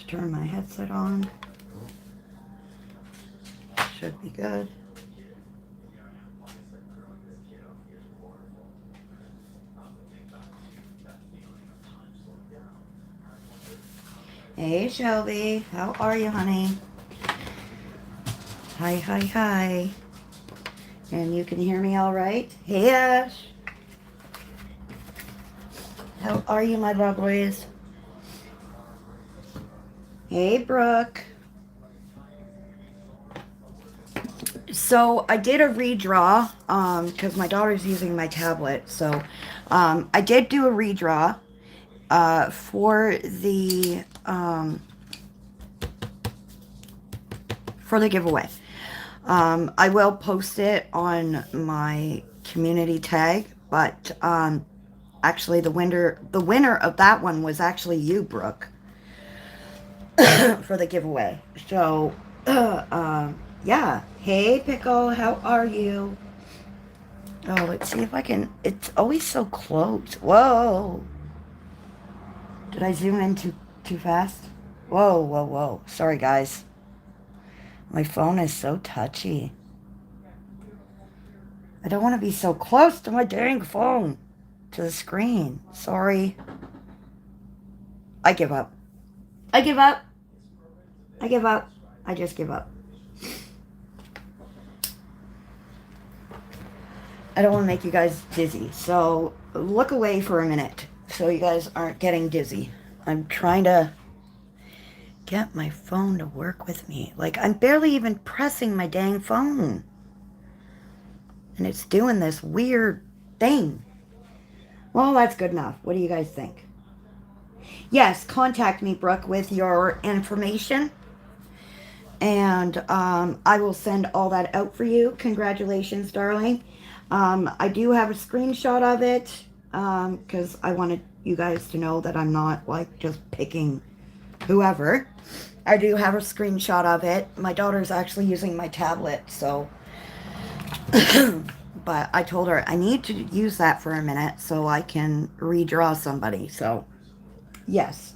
to turn my headset on. Should be good. Hey Shelby, how are you, honey? Hi, hi, hi. And you can hear me all right? Hey Ash, how are you, my lovelies? Hey Brooke. So I did a redraw because my daughter's using my tablet. So I did do a redraw for the giveaway. I will post it on my community tag, but actually the winner of that one was actually you, Brooke, for the giveaway. So yeah. Hey Pickle, how are you? Oh, let's see if I can. It's always so close. Whoa. Did I zoom in too fast? Whoa, whoa, whoa. Sorry, guys. My phone is so touchy. I don't want to be so close to my dang phone. To the screen. Sorry. I give up. I give up. I give up. I just give up. I don't want to make you guys dizzy. So look away for a minute so you guys aren't getting dizzy. I'm trying to get my phone to work with me. Like, I'm barely even pressing my dang phone. And it's doing this weird thing. Well, that's good enough. What do you guys think? Yes, contact me, Brooke, with your information. And I will send all that out for you. Congratulations, darling. I do have a screenshot of it because I wanted you guys to know that I'm not like just picking whoever. I do have a screenshot of it. My daughter's actually using my tablet, so but I told her I need to use that for a minute so I can redraw somebody. So yes.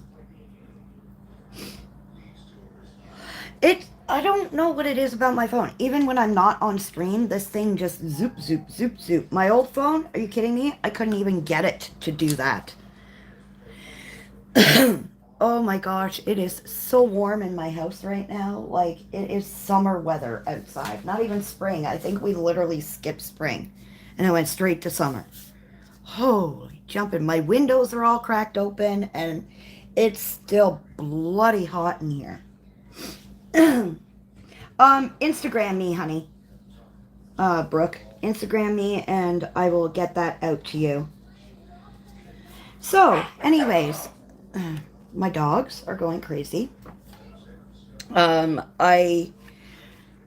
I don't know what it is about my phone. Even when I'm not on stream, this thing just zoop, zoop, zoop, zoop. My old phone, are you kidding me? I couldn't even get it to do that. Oh my gosh, it is so warm in my house right now. Like, it is summer weather outside. Not even spring. I think we literally skipped spring and it went straight to summer. Holy jumping. My windows are all cracked open and it's still bloody hot in here. Instagram me, honey. Brooke. Instagram me and I will get that out to you. So, anyways, my dogs are going crazy. I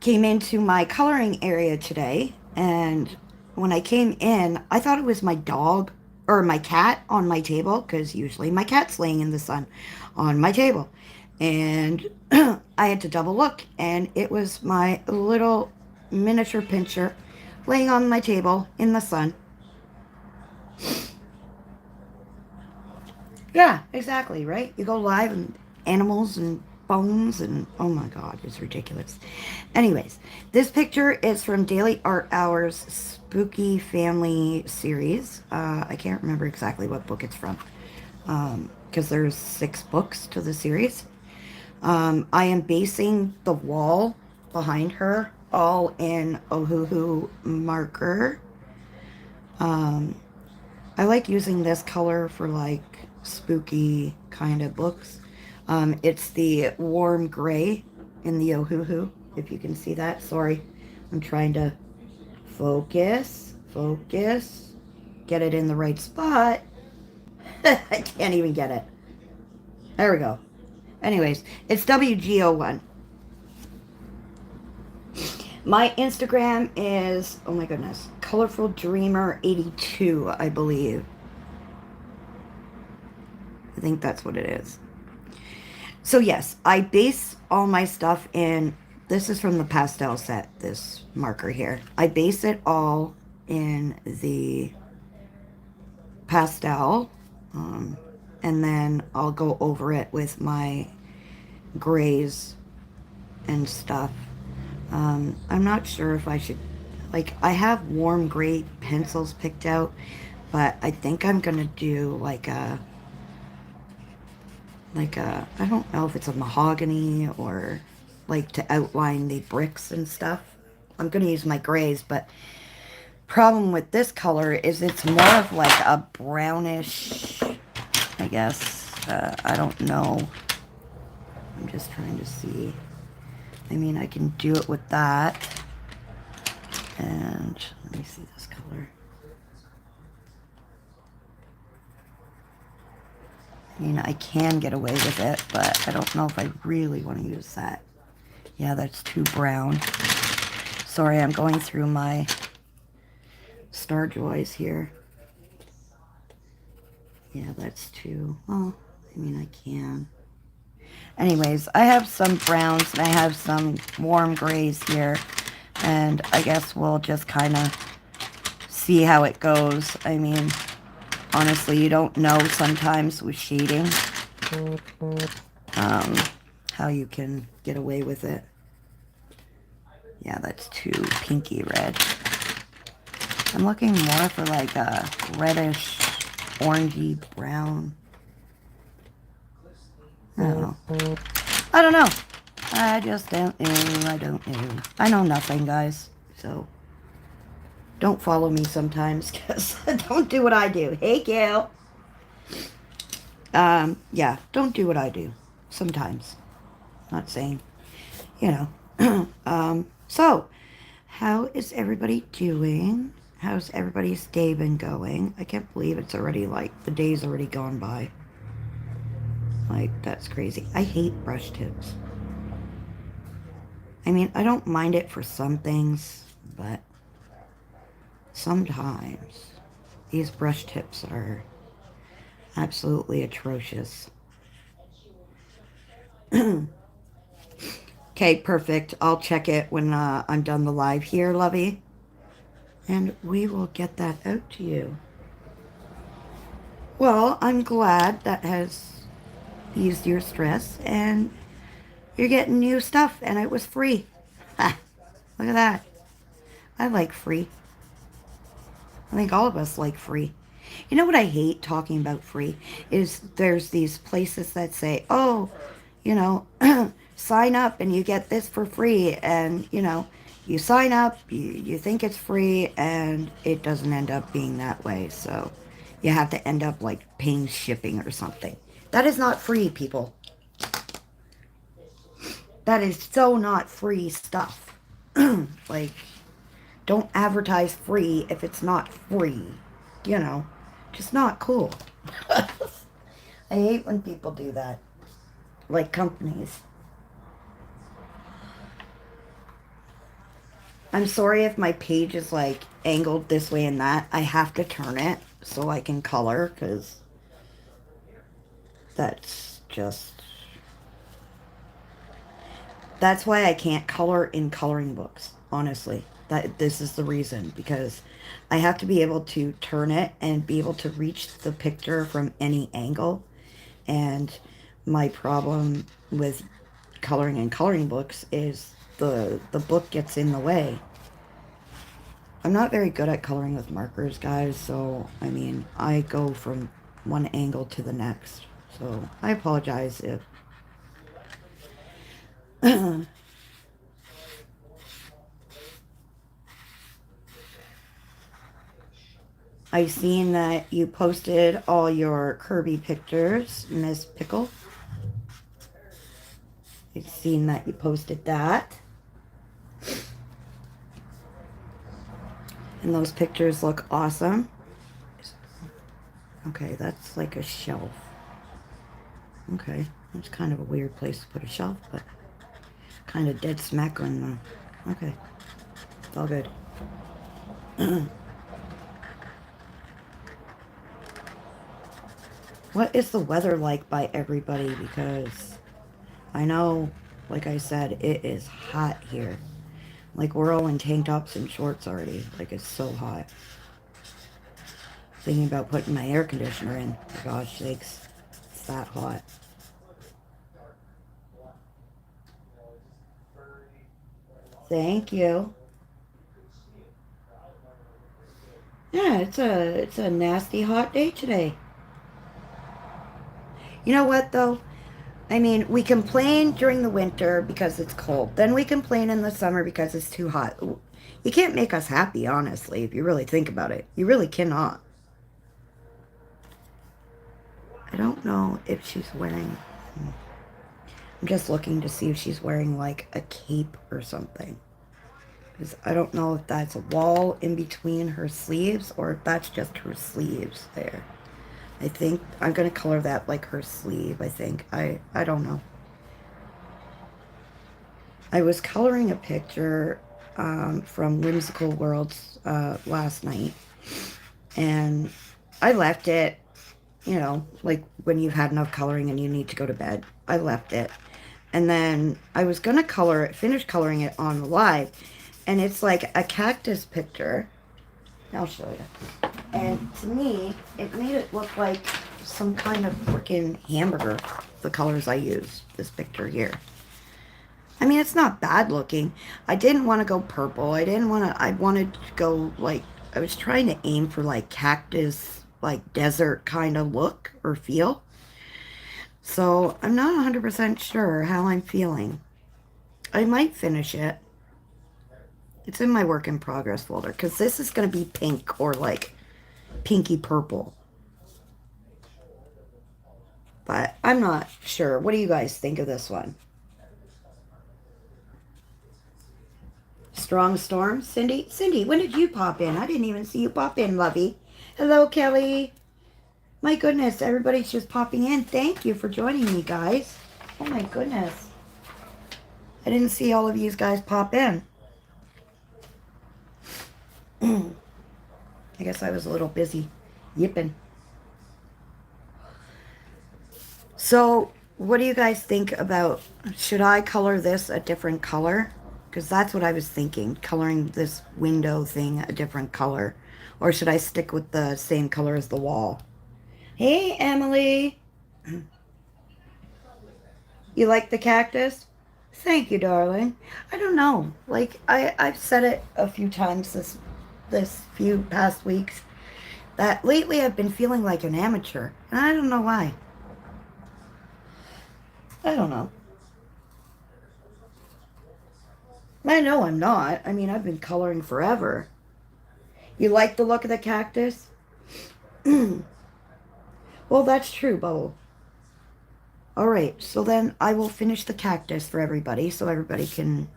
came into my coloring area today and when I came in, I thought it was my dog or my cat on my table because usually my cat's laying in the sun on my table. And I had to double look and it was my little miniature pinscher laying on my table in the sun. Yeah, exactly, right? You go live and animals and bones and oh my god, it's ridiculous. Anyways, this picture is from Daily Art Hours Spooky Family series. I can't remember exactly what book it's from because there's 6 books to the series. I am basing the wall behind her all in Ohuhu marker. I like using this color for like spooky kind of books. It's the warm gray in the Ohuhu, if you can see that. Sorry, I'm trying to focus, get it in the right spot. I can't even get it. There we go. Anyways, it's WGO1. My Instagram is, oh my goodness, Colorful Dreamer 82, I believe. I think that's what it is. So yes, I base all my stuff in, this is from the pastel set, this marker here. I base it all in the pastel, and then I'll go over it with my grays and stuff. I'm not sure if I should, like, I have warm gray pencils picked out, but I think I'm gonna do I don't know if it's a mahogany or like to outline the bricks and stuff. I'm gonna use my grays, but problem with this color is it's more of like a brownish, I guess. I don't know. I'm just trying to see. I mean, I can do it with that. And let me see this color. I mean, I can get away with it, but I don't know if I really want to use that. Yeah, that's too brown. Sorry, I'm going through my Star Joys here. Yeah, that's too... Well, I mean, I can. Anyways, I have some browns and I have some warm grays here. And I guess we'll just kind of see how it goes. I mean, honestly, you don't know sometimes with shading how you can get away with it. Yeah, that's too pinky red. I'm looking more for like a reddish, orangey brown. I don't know. I don't know. I just don't know. I don't know. I know nothing, guys. So, don't follow me sometimes, because don't do what I do. Hey, Gail. Yeah, don't do what I do. Sometimes. Not saying, you know. So, how is everybody doing? How's everybody's day been going? I can't believe it's already like, the day's already gone by. Like, that's crazy. I hate brush tips. I mean, I don't mind it for some things, but sometimes these brush tips are absolutely atrocious. Okay, perfect. I'll check it when I'm done the live here, lovey. And we will get that out to you. Well, I'm glad that has eased your stress and you're getting new stuff and it was free. Ha, look at that. I like free. I think all of us like free. You know what I hate talking about free is there's these places that say, oh, you know, sign up and you get this for free. And, you know, you sign up, you think it's free, and it doesn't end up being that way. So you have to end up like paying shipping or something. That is not free, people. That is so not free stuff. Like, don't advertise free if it's not free. You know, just not cool. I hate when people do that. Like companies. I'm sorry if my page is like angled this way and that. I have to turn it so I can color because that's just... That's why I can't color in coloring books, honestly. This is the reason, because I have to be able to turn it and be able to reach the picture from any angle. And my problem with coloring in coloring books is the book gets in the way. I'm not very good at coloring with markers, guys, so, I mean, I go from one angle to the next. So, I apologize if... I seen that you posted all your Kirby pictures, Miss Pickle. I've seen that you posted that. And those pictures look awesome. Okay, that's like a shelf. Okay, that's kind of a weird place to put a shelf, but kind of dead smack on the... Okay, it's all good. What is the weather like by everybody? Because I know, like I said, it is hot here. Like, we're all in tank tops and shorts already. Like, it's so hot. Thinking about putting my air conditioner in. For gosh sakes, it's that hot. Thank you. Yeah, it's a nasty hot day today. You know what though? I mean, we complain during the winter because it's cold. Then we complain in the summer because it's too hot. You can't make us happy, honestly, if you really think about it. You really cannot. I don't know if she's wearing... I'm just looking to see if she's wearing like a cape or something. Because I don't know if that's a wall in between her sleeves or if that's just her sleeves there. I think I'm going to color that like her sleeve, I think. I don't know. I was coloring a picture from Whimsical Worlds last night. And I left it, you know, like when you've had enough coloring and you need to go to bed. I left it. And then I was going to color it, finish coloring it on the live. And it's like a cactus picture. I'll show you. And to me, it made it look like some kind of freaking hamburger, the colors I used, this picture here. I mean, it's not bad looking. I didn't want to go purple. I wanted to go like, I was trying to aim for like cactus, like desert kind of look or feel. So I'm not 100% sure how I'm feeling. I might finish it. It's in my work in progress folder because this is going to be pink or like pinky purple. But I'm not sure. What do you guys think of this one? Strong Storm? Cindy? Cindy, when did you pop in? I didn't even see you pop in, lovey. Hello, Kelly. My goodness, everybody's just popping in. Thank you for joining me, guys. Oh my goodness. I didn't see all of you guys pop in. I guess I was a little busy yipping. So, what do you guys think about, should I color this a different color? Because that's what I was thinking, coloring this window thing a different color. Or should I stick with the same color as the wall? Hey, Emily. You like the cactus? Thank you, darling. I don't know. Like, I've said it a few times this few past weeks that lately I've been feeling like an amateur. And I don't know why. I don't know. I know I'm not. I mean, I've been coloring forever. You like the look of the cactus? Well, that's true, Bubble. Alright, so then I will finish the cactus for everybody so everybody can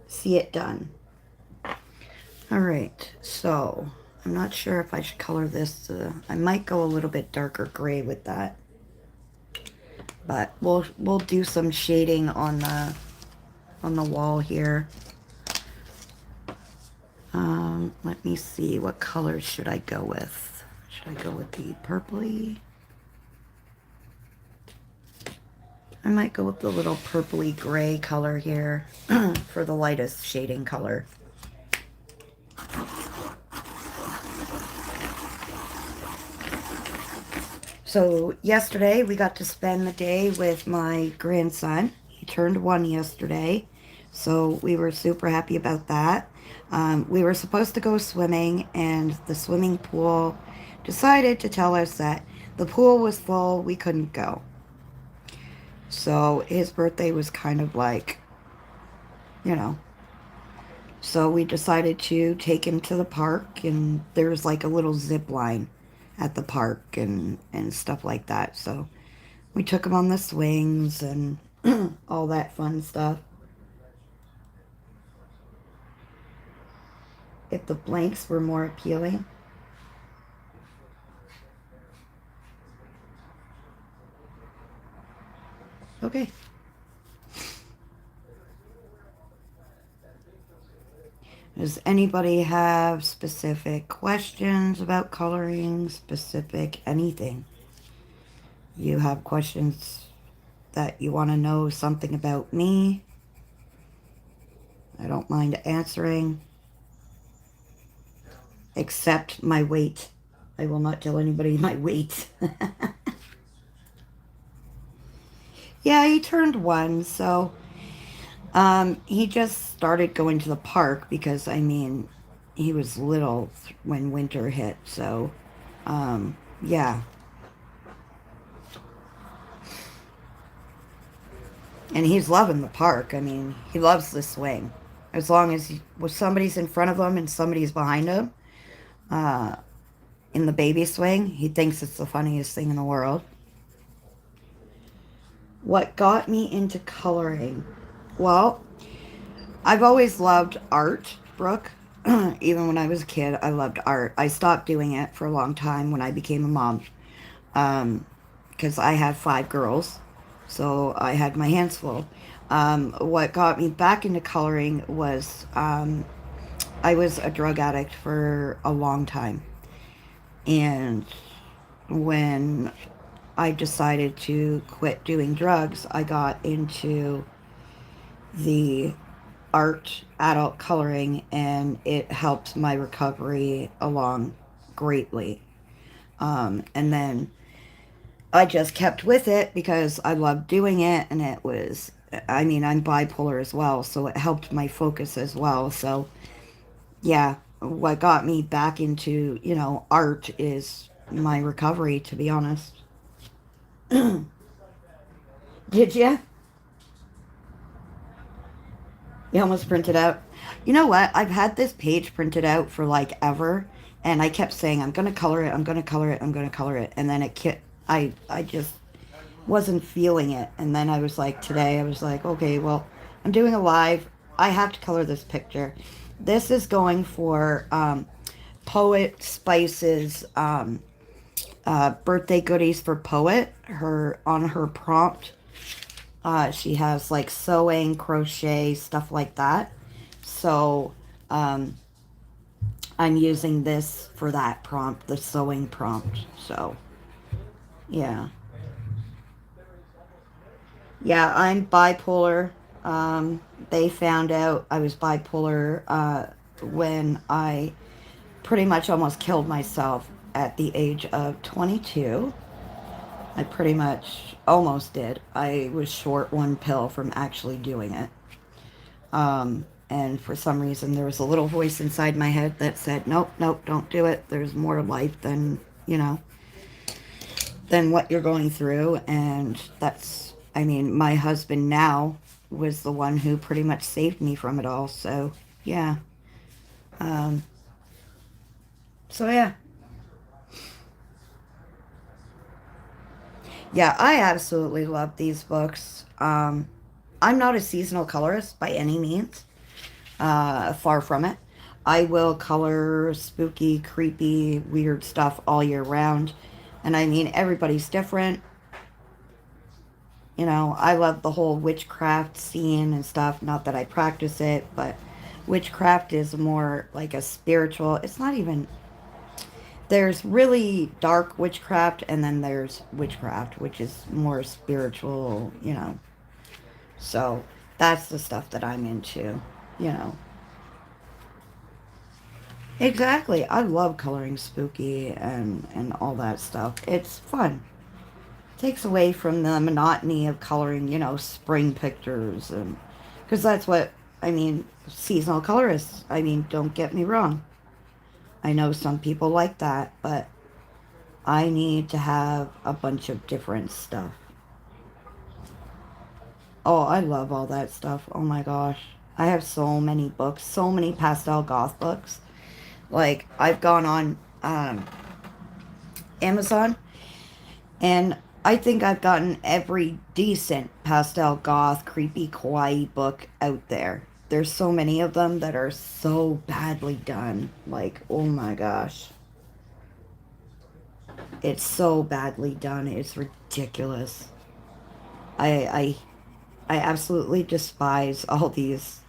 see it done. Alright, so I'm not sure if I should color this. I might go a little bit darker gray with that. But we'll do some shading on the wall here. Let me see, what colors should I go with? Should I go with the purpley? I might go with the little purpley gray color here for the lightest shading color. So yesterday we got to spend the day with my grandson. He turned 1 yesterday, so we were super happy about that. We were supposed to go swimming, and the swimming pool decided to tell us that the pool was full, we couldn't go. So his birthday was kind of like, you know. So we decided to take him to the park, and there's like a little zip line at the park and stuff like that. So we took him on the swings and all that fun stuff. If the blanks were more appealing. Okay. Does anybody have specific questions about coloring, specific anything? You have questions that you want to know something about me? I don't mind answering. Except my weight. I will not tell anybody my weight. Yeah, he turned 1, so He just started going to the park because, I mean, he was little when winter hit, so, yeah. And he's loving the park. I mean, he loves the swing. As long as well, somebody's in front of him and somebody's behind him, uh, in the baby swing, he thinks it's the funniest thing in the world. What got me into coloring? Well, I've always loved art, Brooke. Even when I was a kid, I loved art. I stopped doing it for a long time when I became a mom. Because I have 5 girls, so I had my hands full. What got me back into coloring was I was a drug addict for a long time. And when I decided to quit doing drugs, I got into the art adult coloring, and it helped my recovery along greatly. And then I just kept with it because I loved doing it, and it was, I mean, I'm bipolar as well, so it helped my focus as well. So, yeah, what got me back into, art is my recovery, to be honest. Did you? You almost printed out. You know what? I've had this page printed out for like ever, and I kept saying I'm gonna color it, I'm gonna color it, I'm gonna color it, and then I just wasn't feeling it, and then I was like today I was like, okay, well, I'm doing a live. I have to color this picture. This is going for Poet Spice's birthday goodies for Poet. Her on her prompt she has like sewing, crochet, stuff like that. So I'm using this for that prompt, the sewing prompt. So yeah. Yeah, I'm bipolar. They found out I was bipolar when I pretty much almost killed myself at the age of 22. I pretty much almost did. I was short one pill from actually doing it. And for some reason, there was a little voice inside my head that said, nope, nope, don't do it. There's more to life than, than what you're going through. And that's, I mean, my husband now was the one who pretty much saved me from it all. So, yeah. Um, so, yeah. Yeah, I absolutely love these books. I'm not a seasonal colorist by any means. Far from it. I will color spooky, creepy, weird stuff all year round. And I mean, everybody's different. I love the whole witchcraft scene and stuff. Not that I practice it, but witchcraft is more like a spiritual. It's not even. There's really dark witchcraft, and then there's witchcraft, which is more spiritual. So that's the stuff that I'm into, you know. Exactly. I love coloring spooky and all that stuff. It's fun. Takes away from the monotony of coloring, spring pictures and because that's what I mean, seasonal colorists. I mean, don't get me wrong. I know some people like that, but I need to have a bunch of different stuff. Oh, I love all that stuff. Oh my gosh. I have so many books, so many pastel goth books. Like I've gone on Amazon, and I think I've gotten every decent pastel goth creepy kawaii book out there. There's so many of them that are so badly done. Like, oh my gosh. It's so badly done. It's ridiculous. I I absolutely despise all these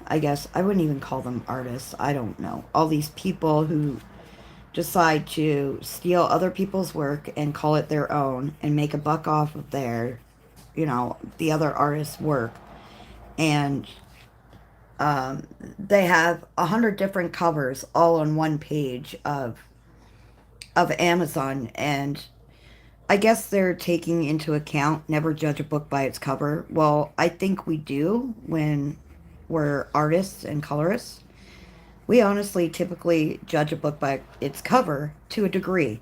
I guess I wouldn't even call them artists. I don't know. All these people who decide to steal other people's work and call it their own and make a buck off of the other artist's work. And they have 100 different covers all on one page of Amazon, and I guess they're taking into account never judge a book by its cover. Well, I think we do when we're artists and colorists. We honestly typically judge a book by its cover to a degree.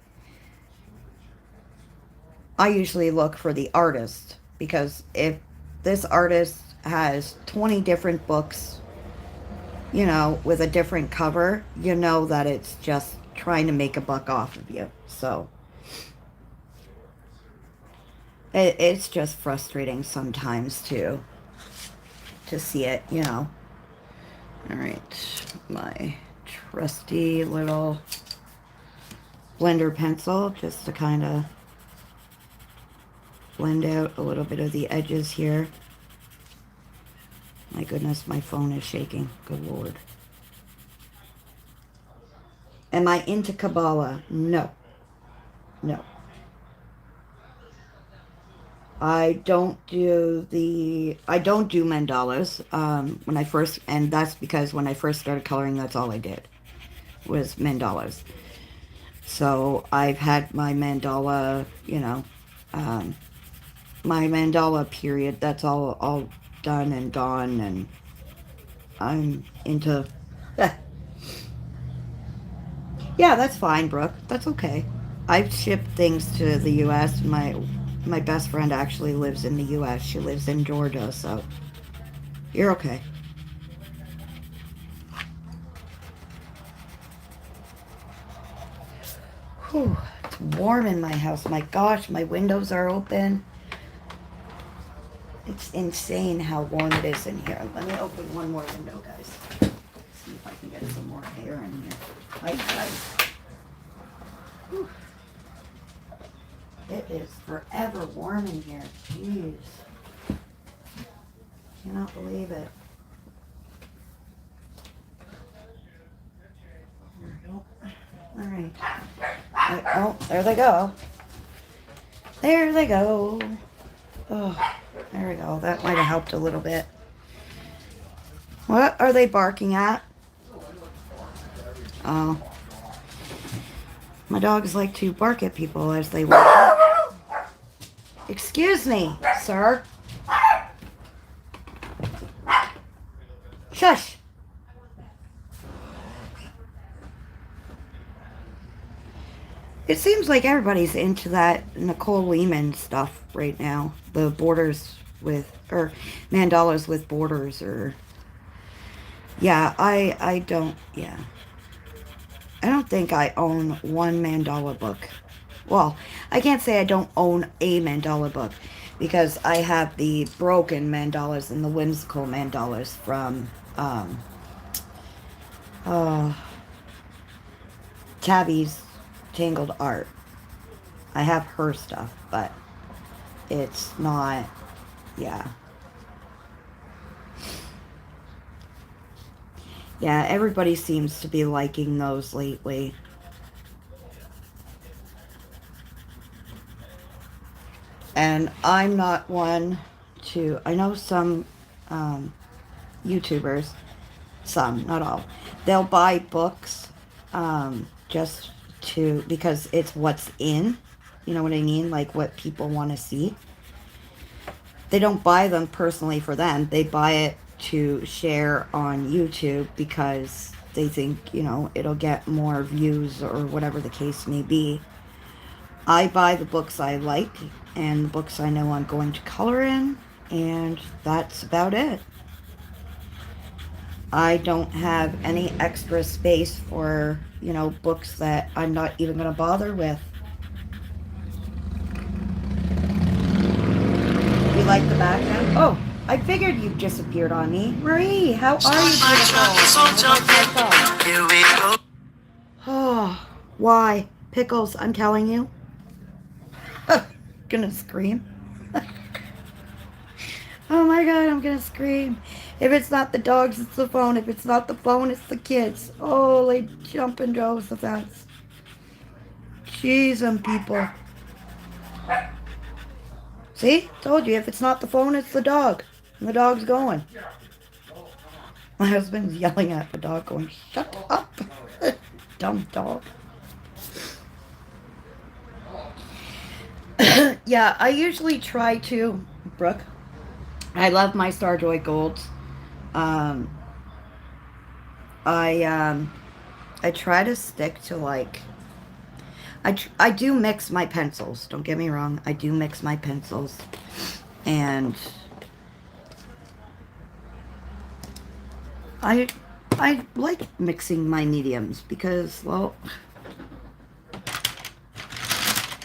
I usually look for the artist because if this artist has 20 different books, with a different cover, you know that it's just trying to make a buck off of you. So it's just frustrating sometimes to see it. All right, my trusty little blender pencil just to kind of blend out a little bit of the edges here. My goodness, my phone is shaking. Good Lord. Am I into Kabbalah? No. No. I don't do mandalas. And that's because when I first started coloring, that's all I did was mandalas. So I've had my mandala, my mandala period. That's all done and gone, and I'm into. Yeah, that's fine, Brooke. That's okay. I've shipped things to the U.S. My best friend actually lives in the U.S. She lives in Georgia, so you're okay. Whew, it's warm in my house. My gosh, my windows are open. It's insane how warm it is in here. Let me open one more window, guys. See if I can get some more air in here. Hi, guys. Whew. It is forever warm in here. Jeez. Cannot believe it. There we go. All right. Oh, there they go. There they go. Oh, there we go. That might have helped a little bit. What are they barking at? Oh. My dogs like to bark at people as they walk. Excuse me, sir. Shush. It seems like everybody's into that Nicole Lehman stuff right now. The borders or mandalas with borders, or yeah, I don't think I own one mandala book. Well, I can't say I don't own a mandala book because I have the broken mandalas and the whimsical mandalas from Tabby's Tangled Art. I have her stuff, but it's not, yeah. Yeah, everybody seems to be liking those lately. And I'm not one I know some YouTubers, some, not all, they'll buy books just because it's what's in, you know what I mean? Like what people want to see. They don't buy them personally for them. They buy it to share on YouTube because they think, it'll get more views or whatever the case may be. I buy the books I like and the books I know I'm going to color in, and that's about it. I don't have any extra space for, books that I'm not even going to bother with. You like the background? Oh, I figured you disappeared on me. Marie, how are you, beautiful? Oh, why? Pickles, I'm telling you. Gonna scream. Oh my god, I'm gonna scream. If it's not the dogs, it's the phone. If it's not the phone, it's the kids. Oh, they jump and over the fence. Jeez, people. See? Told you, if it's not the phone, it's the dog. And the dog's going. My husband's yelling at the dog going, shut up. Dumb dog. Yeah, I usually try to, Brooke. I love my Starjoy Golds. Um, I I try to stick to like I do mix my pencils. Don't get me wrong. I do mix my pencils, and I I like mixing my mediums because, well,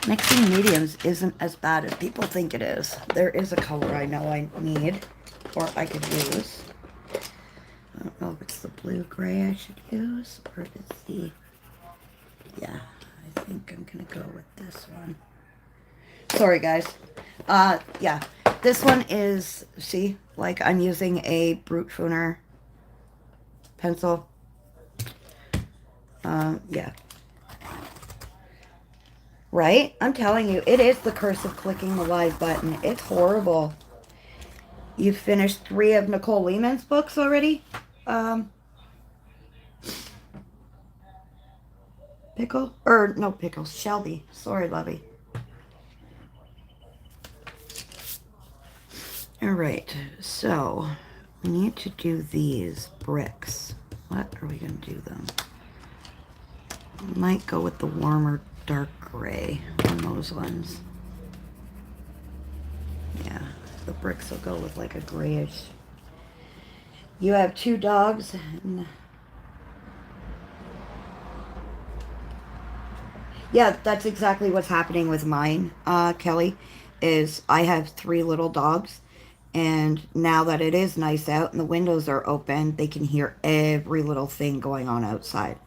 mixing mediums isn't as bad as people think it is. There is a color I know I need, or I could use. I don't know if it's the blue gray I should use, or if it's the, yeah, I think I'm gonna go with this one. Sorry guys. Yeah, this one is, see, like I'm using a Brute Fooner pencil. Yeah. Right? I'm telling you, it is the curse of clicking the live button. It's horrible. You've finished 3 of Nicole Lehman's books already? Um, Pickle? Or, no, Pickle. Shelby. Sorry, Lovey. Alright, so we need to do these bricks. What are we going to do them? We might go with the warmer dark gray on those ones. Yeah, the bricks will go with like a grayish. You have 2 dogs. And yeah, that's exactly what's happening with mine, Kelly, is I have 3 little dogs, and now that it is nice out and the windows are open, they can hear every little thing going on outside.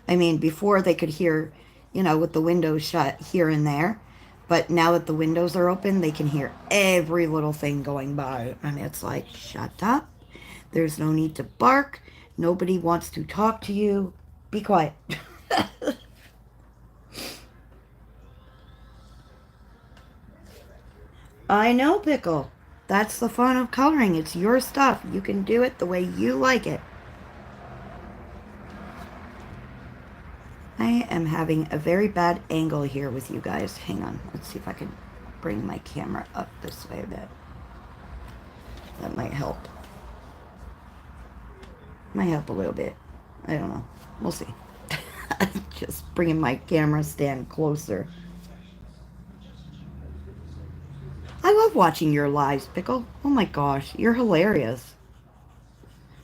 I mean, before they could hear, with the windows shut here and there, but now that the windows are open, they can hear every little thing going by, and it's like, shut up. There's no need to bark. Nobody wants to talk to you. Be quiet. I know, Pickle. That's the fun of coloring. It's your stuff. You can do it the way you like it. I am having a very bad angle here with you guys. Hang on. Let's see if I can bring my camera up this way a bit. That might help. Might help a little bit. I don't know. We'll see. Just bringing my camera stand closer. I love watching your lives, Pickle. Oh my gosh, you're hilarious.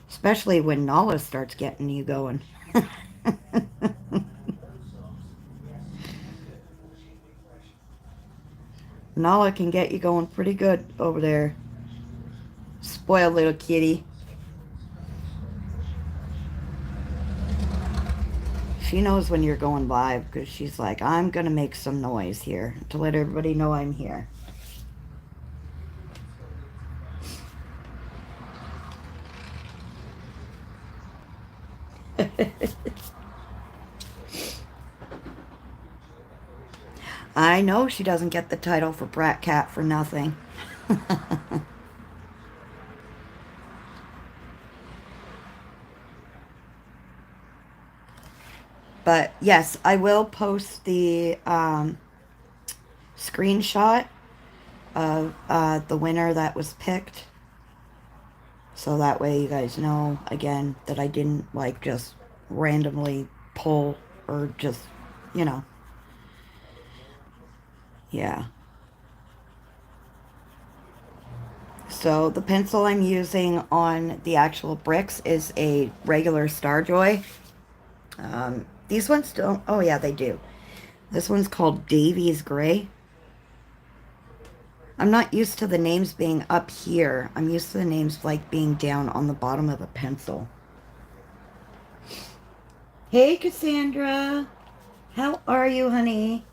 Especially when Nala starts getting you going. Nala can get you going pretty good over there. Spoiled little kitty. She knows when you're going live because she's like, I'm going to make some noise here to let everybody know I'm here. I know she doesn't get the title for Brat Cat for nothing. But yes, I will post the screenshot of the winner that was picked. So that way you guys know, again, that I didn't like just randomly pull or just, you know. Yeah. So the pencil I'm using on the actual bricks is a regular Starjoy. These ones don't, oh yeah, they do. This one's called Davy's Gray. I'm not used to the names being up here. I'm used to the names like being down on the bottom of the pencil. Hey, Cassandra. How are you, honey?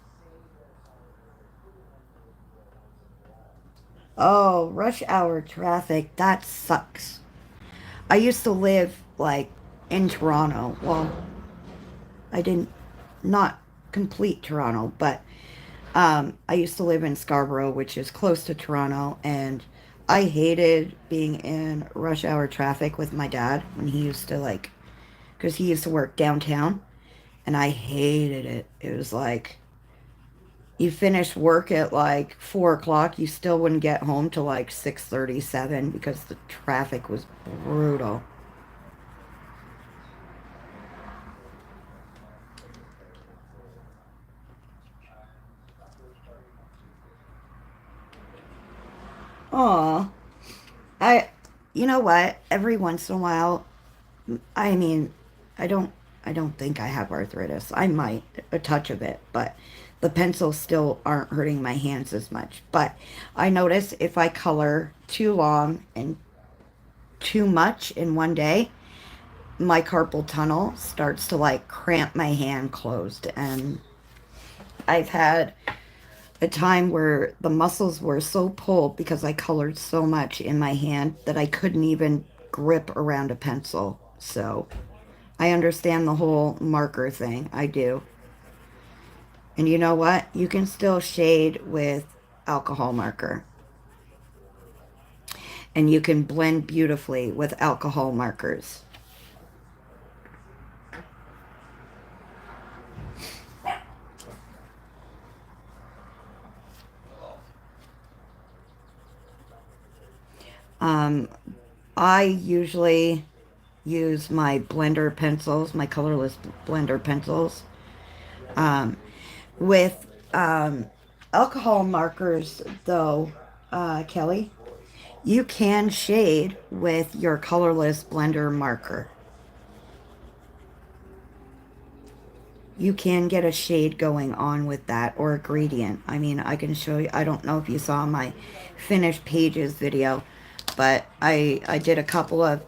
Oh, rush hour traffic. That sucks. I used to live, like, in Toronto. Well, I didn't, not complete Toronto, but I used to live in Scarborough, which is close to Toronto, and I hated being in rush hour traffic with my dad when he used to, like, because he used to work downtown, and I hated it. It was like, You finish work at like 4 o'clock, you still wouldn't get home till like 6:37 because the traffic was brutal. Aw, I, you know what? Every once in a while, I mean, I don't, I don't think I have arthritis. I might, a touch of it, but the pencils still aren't hurting my hands as much. But I notice if I color too long and too much in one day, my carpal tunnel starts to like cramp my hand closed. And I've had a time where the muscles were so pulled because I colored so much in my hand that I couldn't even grip around a pencil. So I understand the whole marker thing. I do. And you know what? You can still shade with alcohol marker. And you can blend beautifully with alcohol markers. Um, I usually use my blender pencils, my colorless blender pencils. Um, with alcohol markers, though, Kelly, you can shade with your colorless blender marker. You can get a shade going on with that or a gradient. I mean, I can show you. I don't know if you saw my finished pages video, but I did a couple of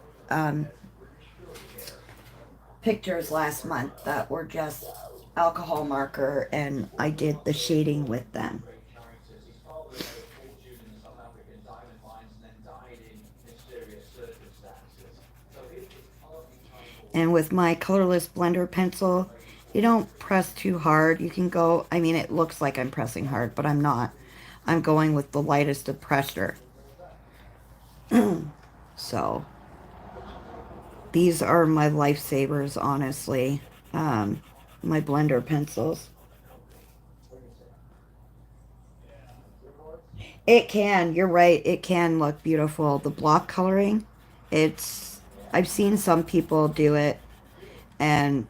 pictures last month that were just alcohol marker, and I did the shading with them. And with my colorless blender pencil, you don't press too hard. You can go, I mean, it looks like I'm pressing hard, but I'm not. I'm going with the lightest of pressure. So these are my lifesavers, honestly. My blender pencils. It can, you're right, it can look beautiful. The block coloring, it's, I've seen some people do it, and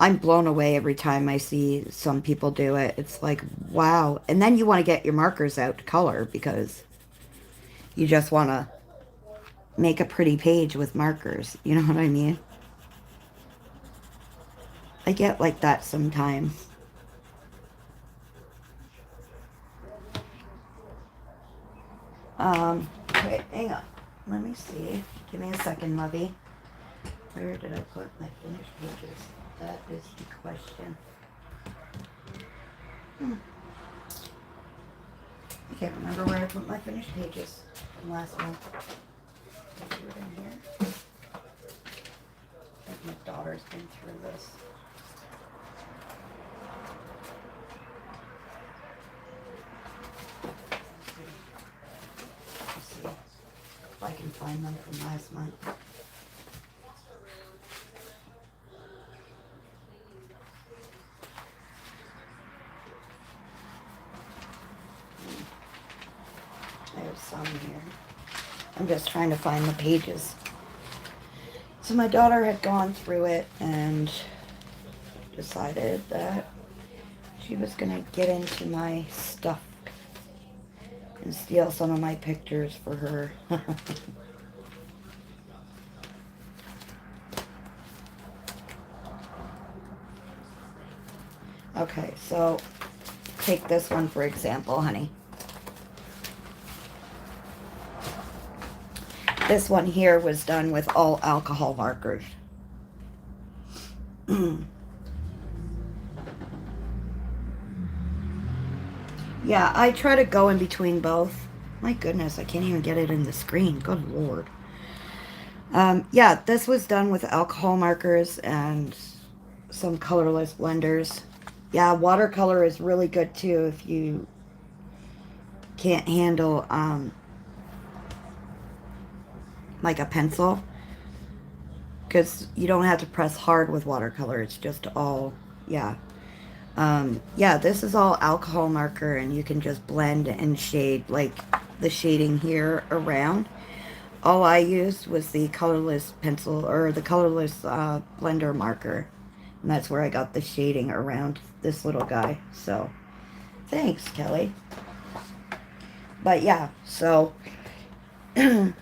I'm blown away every time I see some people do it. It's like, wow. And then you want to get your markers out to color because you just want to make a pretty page with markers. You know what I mean? I get like that sometimes. Wait, hang on. Let me see. Give me a second, Lovey. Where did I put my finished pages? That is the question. I can't remember where I put my finished pages from last month. Did I do it in here? I think my daughter's been through this. Let's see if I can find them from last month. I have some here. I'm just trying to find the pages. So my daughter had gone through it and decided that she was gonna get into my stuff and steal some of my pictures for her. Okay, so take this one for example, honey. This one here was done with all alcohol markers. Yeah, I try to go in between both. My goodness, I can't even get it in the screen. Good Lord. Yeah, this was done with alcohol markers and some colorless blenders. Yeah, watercolor is really good too if you can't handle like a pencil, because you don't have to press hard with watercolor. It's just all, yeah. Yeah, this is all alcohol marker, and you can just blend and shade, like the shading here around. All I used was the colorless pencil, or the colorless blender marker. And that's where I got the shading around this little guy. So, thanks, Kelly. But yeah, so... And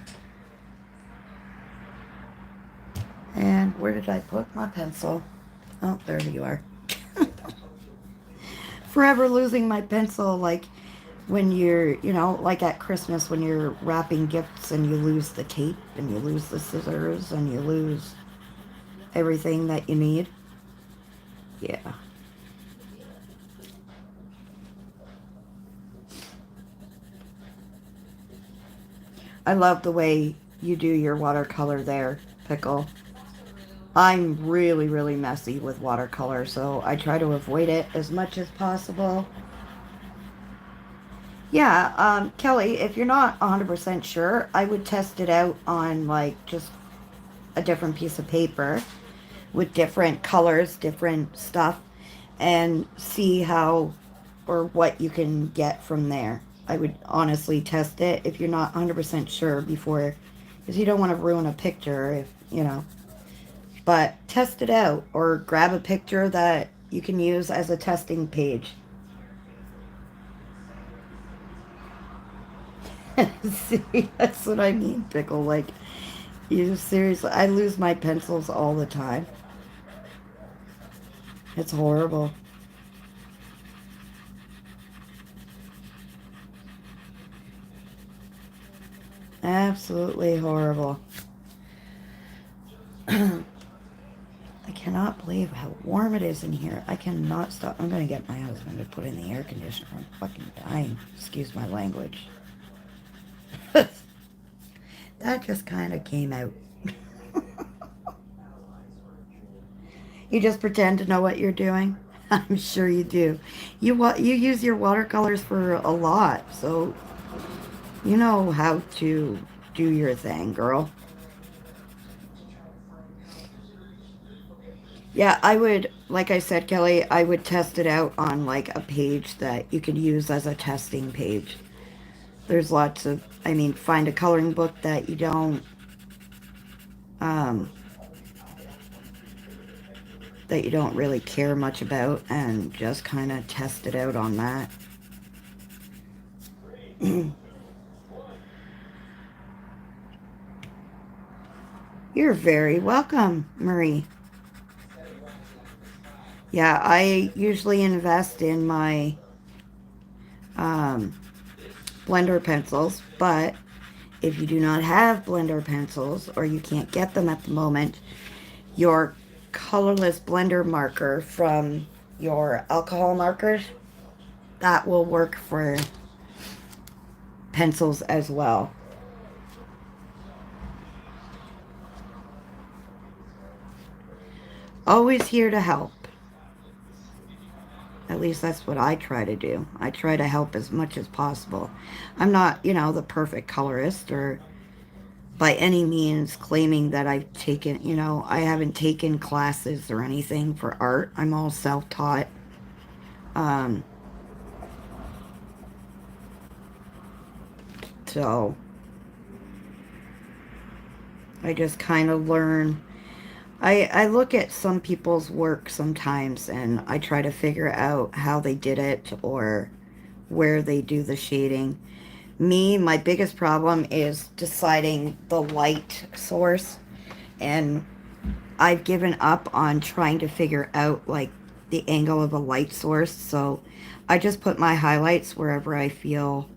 where did I put my pencil? Oh, there you are. Forever losing my pencil, like when you're, like at Christmas when you're wrapping gifts and you lose the tape and you lose the scissors and you lose everything that you need. Yeah. I love the way you do your watercolor there, Pickle. I'm really, really messy with watercolor, so I try to avoid it as much as possible. Yeah, Kelly, if you're not 100% sure, I would test it out on like just a different piece of paper with different colors, different stuff, and see how or what you can get from there. I would honestly test it if you're not 100% sure before, because you don't want to ruin a picture if. But test it out or grab a picture that you can use as a testing page. See, that's what I mean, Pickle. Like, you seriously, I lose my pencils all the time. It's horrible. Absolutely horrible. I cannot believe how warm it is in here. I cannot stop. I'm going to get my husband to put in the air conditioner. I'm fucking dying. Excuse my language. That just kind of came out. You just pretend to know what you're doing? I'm sure you do. You use your watercolors for a lot, so you know how to do your thing, girl. Yeah, I would, like I said, Kelly, I would test it out on like a page that you could use as a testing page. There's lots of, find a coloring book that you um, don't really care much about, and just kind of test it out on that. You're very welcome, Marie. Yeah, I usually invest in my blender pencils, but if you do not have blender pencils or you can't get them at the moment, your colorless blender marker from your alcohol markers, that will work for pencils as well. Always here to help. At least that's what I try to do. I try to help as much as possible. I'm not, the perfect colorist or by any means claiming that I've taken, I haven't taken classes or anything for art. I'm all self-taught. Um, so I just kind of learn. I look at some people's work sometimes and I try to figure out how they did it or where they do the shading. Me, my biggest problem is deciding the light source, and I've given up on trying to figure out like the angle of a light source, so I just put my highlights wherever I feel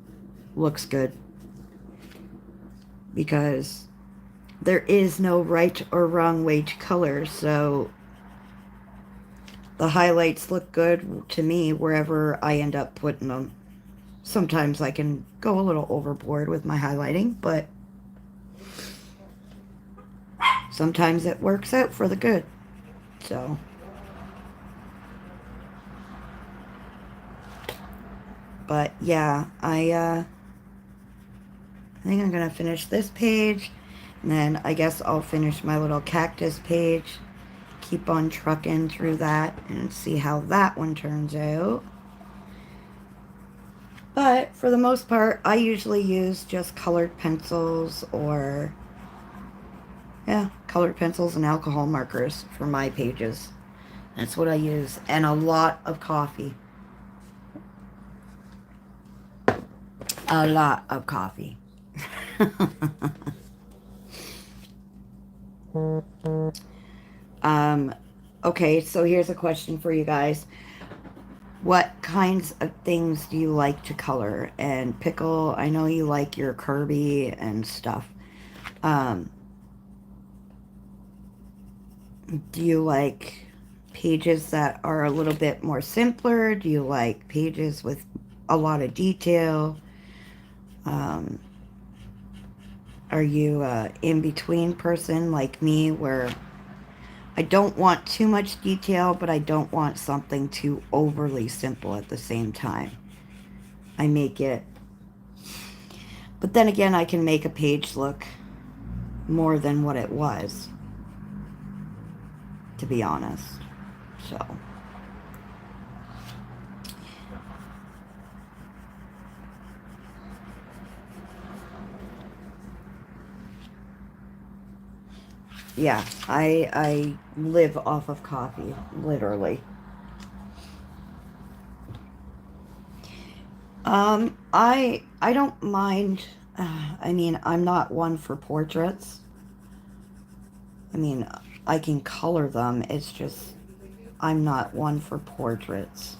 looks good, because there is no right or wrong way to color, so the highlights look good to me wherever I end up putting them. Sometimes I can go a little overboard with my highlighting, but sometimes it works out for the good. So, but yeah, I think I'm gonna finish this page, and then I guess I'll finish my little cactus page, keep on trucking through that and see how that one turns out. But for the most part, I usually use just colored pencils or, yeah, colored pencils and alcohol markers for my pages. That's what I use. And a lot of coffee. A lot of coffee. Okay, so here's a question for you guys. What kinds of things do you like to color? And Pickle, I know you like your Kirby and stuff. Do you like pages that are a little bit more simpler? Do you like pages with a lot of detail? Are you a in-between person like me where I don't want too much detail, but I don't want something too overly simple at the same time? I make it. But then again, I can make a page look more than what it was, to be honest. So, yeah, I live off of coffee, literally. I don't mind. I mean, I'm not one for portraits. I mean, I can color them. It's just I'm not one for portraits.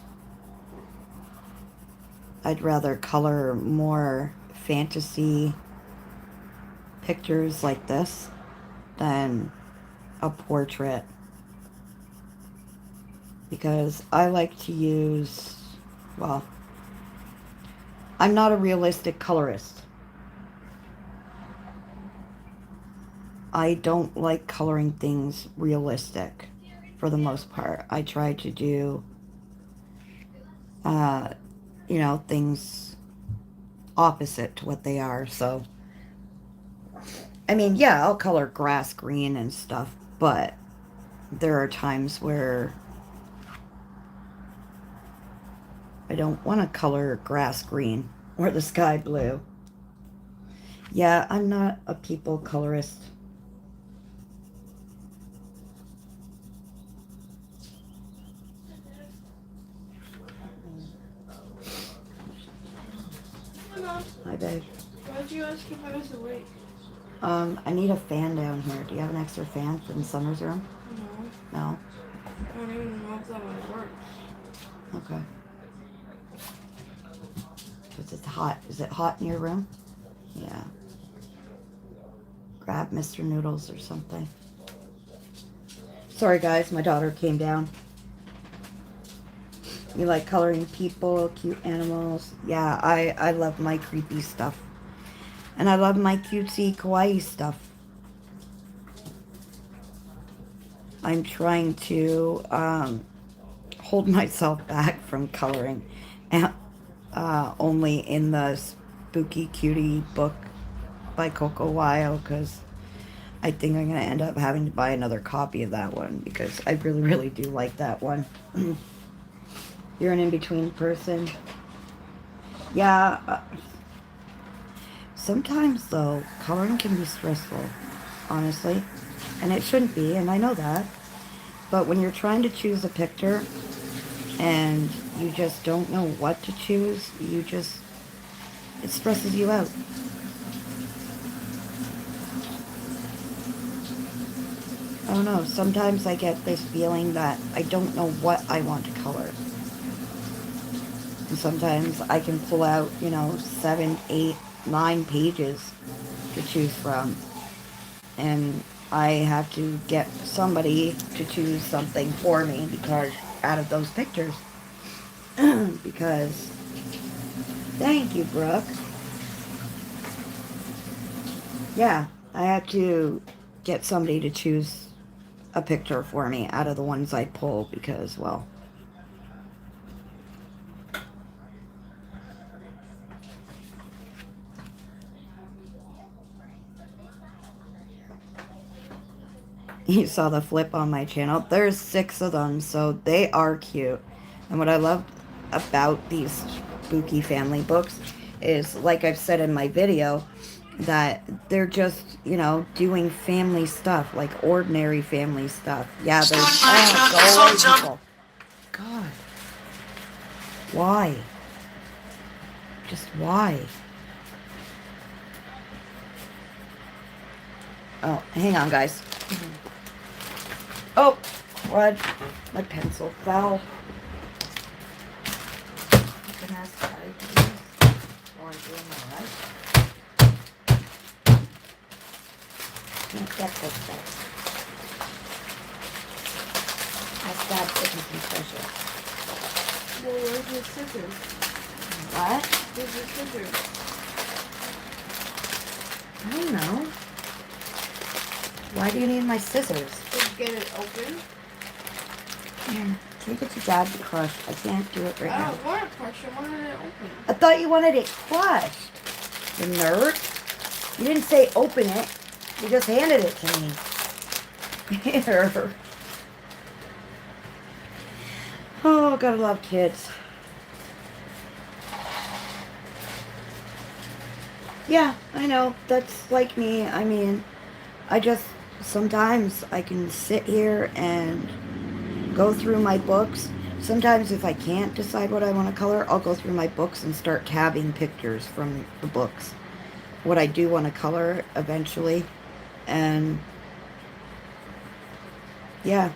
I'd rather color more fantasy pictures like this than a portrait, because I like to use, well, I'm not a realistic colorist. I don't like coloring things realistic for the most part. I try to do, you know, things opposite to what they are. So, I mean, yeah, I'll color grass green and stuff, but there are times where I don't want to color grass green or the sky blue. Yeah, I'm not a people colorist. Hi, babe. Why'd you ask if I was awake? I need a fan down here. Do you have an extra fan from Summer's room? No. No? I don't even know if that one works. Okay. Because it's hot. Is it hot in your room? Yeah. Grab Mr. Noodles or something. Sorry, guys. My daughter came down. You like coloring people, cute animals? Yeah, I love my creepy stuff. And I love my cutesy kawaii stuff. I'm trying to hold myself back from coloring. And, only in the Spooky Cutie book by Coco Weil, because I think I'm going to end up having to buy another copy of that one, because I really, really do like that one. You're an in-between person. Yeah. Sometimes, though, coloring can be stressful, honestly. And it shouldn't be, and I know that. But when you're trying to choose a picture and you just don't know what to choose, it stresses you out. I don't know, sometimes I get this feeling that I don't know what I want to color. And sometimes I can pull out, 7, 8, 9 pages to choose from. And I have to get somebody to choose something for me because out of those pictures. Because, thank you, Brooke. Yeah, I have to get somebody to choose a picture for me out of the ones I pull because, well, you saw the flip on my channel. There's 6 of them, so they are cute. And what I love about these spooky family books is, like I've said in my video, that they're just, you know, doing family stuff, like ordinary family stuff. Yeah, there's... Oh, go away, people. God. Why? Just why? Oh, hang on, guys. Oh, what? My pencil fell. Goodness, I do this. Or I'm doing all right. Can't get this stuff. That's bad picking some treasure. Well, where's the scissors? What? Where's the scissors? I don't know. Why do you need my scissors? To get it open? Here, take it to Dad to crush. I can't do it right I now. don't want to crush it. I wanted it open. I thought you wanted it crushed. The nerd. You didn't say open it. You just handed it to me. Here. Oh, gotta love kids. Yeah, I know. That's like me. I mean, I just... Sometimes I can sit here and go through my books. Sometimes if I can't decide what I want to color, I'll go through my books and start tabbing pictures from the books. What I do want to color eventually. And yeah,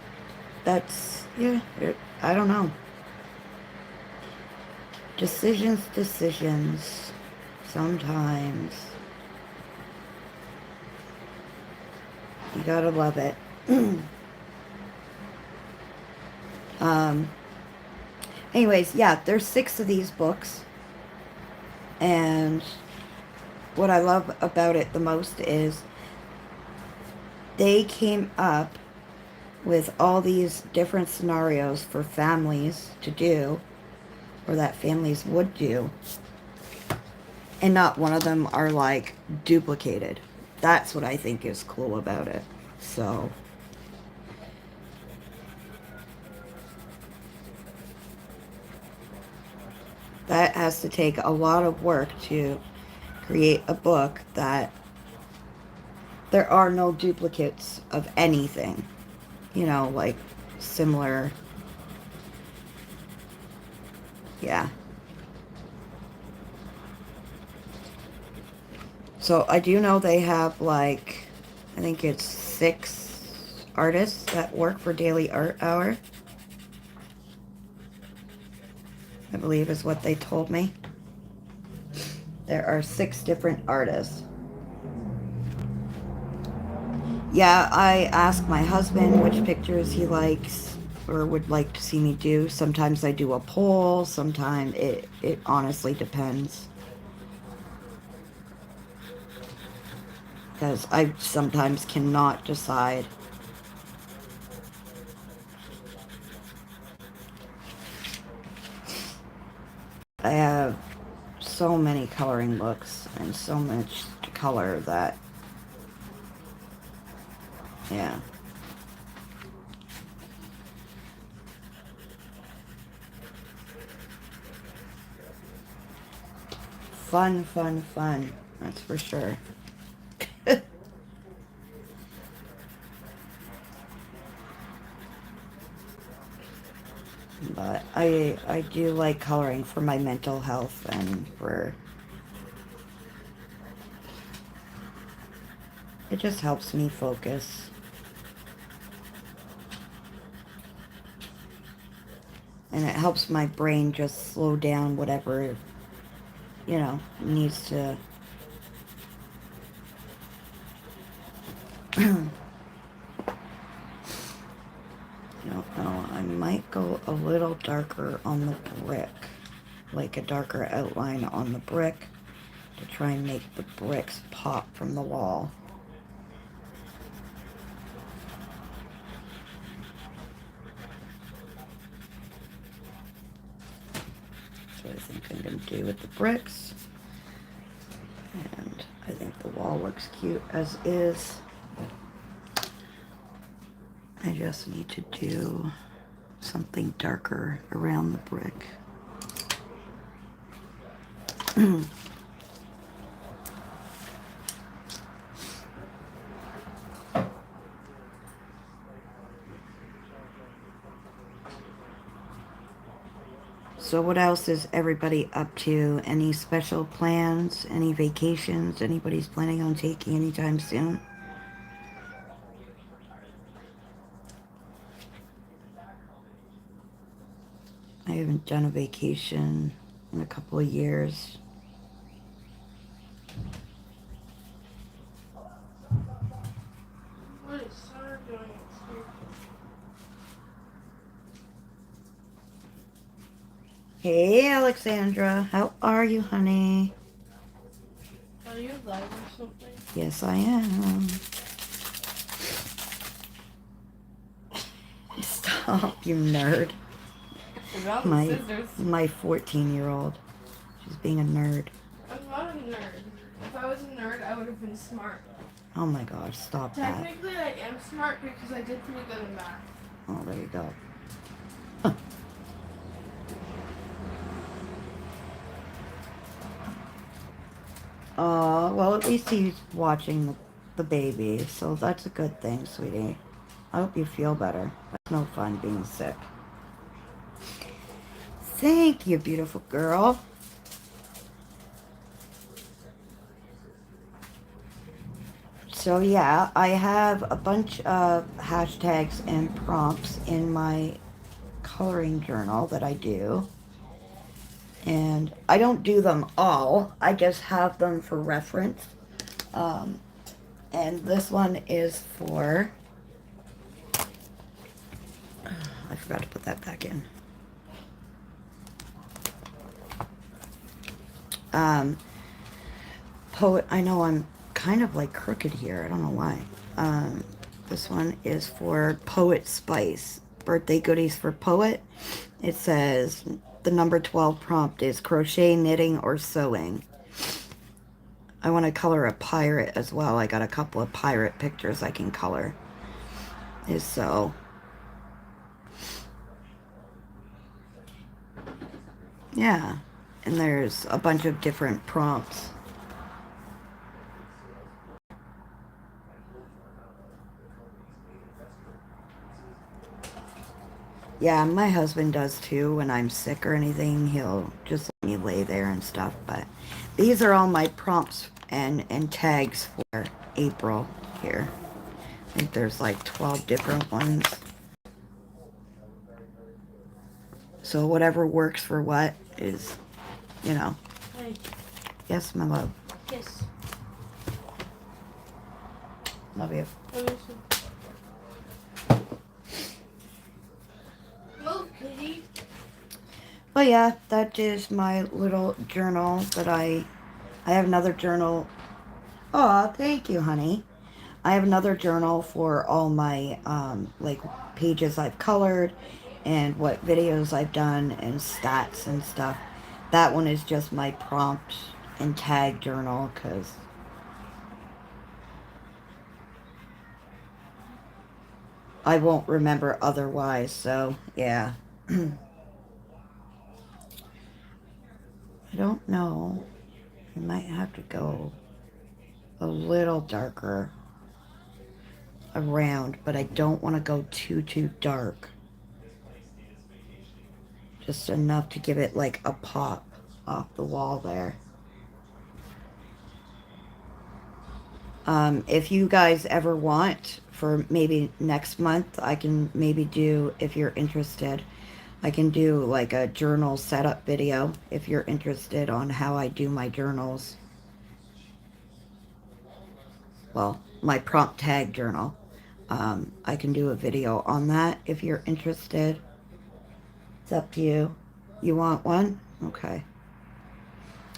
that's, yeah, I don't know. Decisions. Sometimes. You gotta love it. Anyways, yeah, there's 6 of these books. And what I love about it the most is they came up with all these different scenarios for families to do, or that families would do. And not one of them are like duplicated. That's what I think is cool about it. So that has to take a lot of work to create a book that there are no duplicates of anything. You know, like similar. Yeah. So I do know they have, like, I think it's 6 artists that work for Daily Art Hour. I believe is what they told me. There are 6 different artists. Yeah, I ask my husband which pictures he likes or would like to see me do. Sometimes I do a poll. Sometimes it honestly depends. Because I sometimes cannot decide. I have so many coloring books and so much to color that, yeah. Fun. That's for sure. But I do like coloring for my mental health and for... It just helps me focus. And it helps my brain just slow down whatever, you know, needs to... I might go a little darker on the brick, like a darker outline on the brick to try and make the bricks pop from the wall. That's what I think I'm going to do with the bricks. And I think the wall looks cute as is. I just need to do something darker around the brick. So what else is everybody up to? Any special plans? Any vacations anybody's planning on taking anytime soon? I haven't done a vacation in a couple of years. What is Sarah doing upstairs? Hey, Alexandra. How are you, honey? Are you live or something? Yes, I am. Stop, you nerd. About the My scissors. 14-year-old. She's being a nerd. I'm not a nerd. If I was a nerd, I would have been smart. Oh my gosh, stop that. Technically, I am smart because I did pretty good in math. Oh, there you go. Well, at least he's watching the baby, so that's a good thing, sweetie. I hope you feel better. That's no fun being sick. Thank you, beautiful girl. So yeah, I have a bunch of hashtags and prompts in my coloring journal that I do. And I don't do them all. I just have them for reference. And this one is for... I forgot to put that back in. Poet, I know I'm kind of like crooked here. I don't know why. This one is for Poet Spice. Birthday goodies for Poet. It says the number 12 prompt is crochet, knitting, or sewing. I want to color a pirate as well. I got a couple of pirate pictures I can color. So yeah, and there's a bunch of different prompts. Yeah, my husband does too. When I'm sick or anything, he'll just let me lay there and stuff. But these are all my prompts and tags for April here. I think there's like 12 different ones. So whatever works for what is, you know. Hey. Yes, my love. Kiss. Love you. Move, kitty. But yeah, that is my little journal that I have another journal. Oh, thank you, honey. I have another journal for all my like pages I've colored and what videos I've done and stats and stuff. That one is just my prompt and tag journal because I won't remember otherwise. So yeah. I don't know. I might have to go a little darker around, but I don't want to go too dark. Just enough to give it like a pop off the wall there. If you guys ever want, for maybe next month, I can maybe do, if you're interested, I can do like a journal setup video if you're interested on how I do my journals. Well, my prompt tag journal. I can do a video on that if you're interested. It's up to you. You want one? Okay.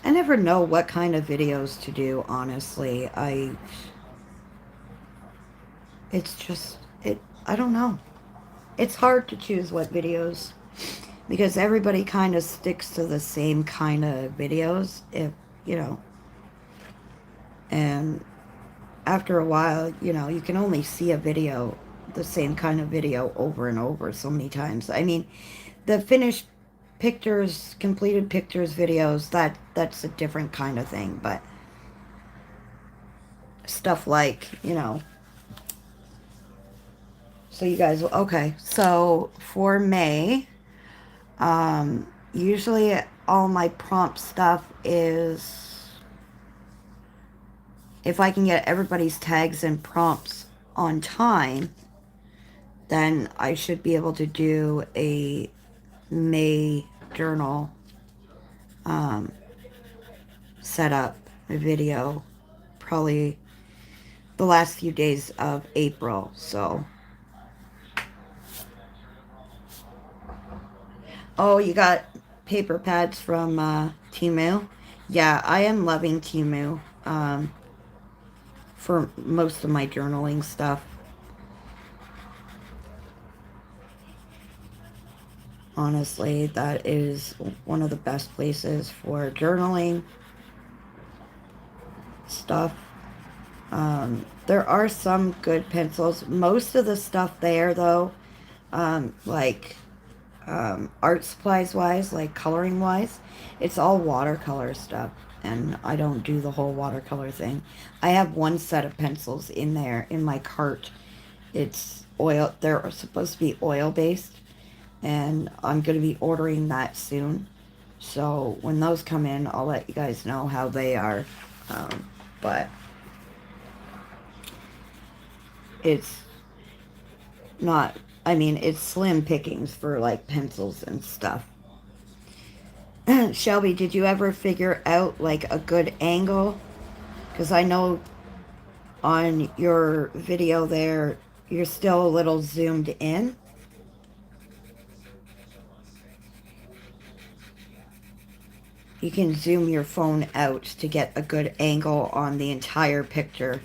I never know what kind of videos to do, honestly. It's just, I don't know. It's hard to choose what videos, because everybody kind of sticks to the same kind of videos, if, you know, and after a while, you know, you can only see a video the same kind of video over and over so many times. I mean, the finished pictures, completed pictures videos, that's a different kind of thing, but stuff like, you know, so you guys, okay, so for May, usually all my prompt stuff is, if I can get everybody's tags and prompts on time, then I should be able to do a May journal set up a video probably the last few days of April. So, oh, you got paper pads from Temu? Yeah, I am loving Temu for most of my journaling stuff. Honestly, that is one of the best places for journaling stuff. There are some good pencils. Most of the stuff there, though, like art supplies wise, like coloring wise, it's all watercolor stuff. And I don't do the whole watercolor thing. I have one set of pencils in there in my cart. It's oil. They're supposed to be oil based. And I'm going to be ordering that soon. So when those come in, I'll let you guys know how they are. But it's not, I mean, it's slim pickings for like pencils and stuff. Shelby, did you ever figure out like a good angle? Because I know on your video there, you're still a little zoomed in. You can zoom your phone out to get a good angle on the entire picture.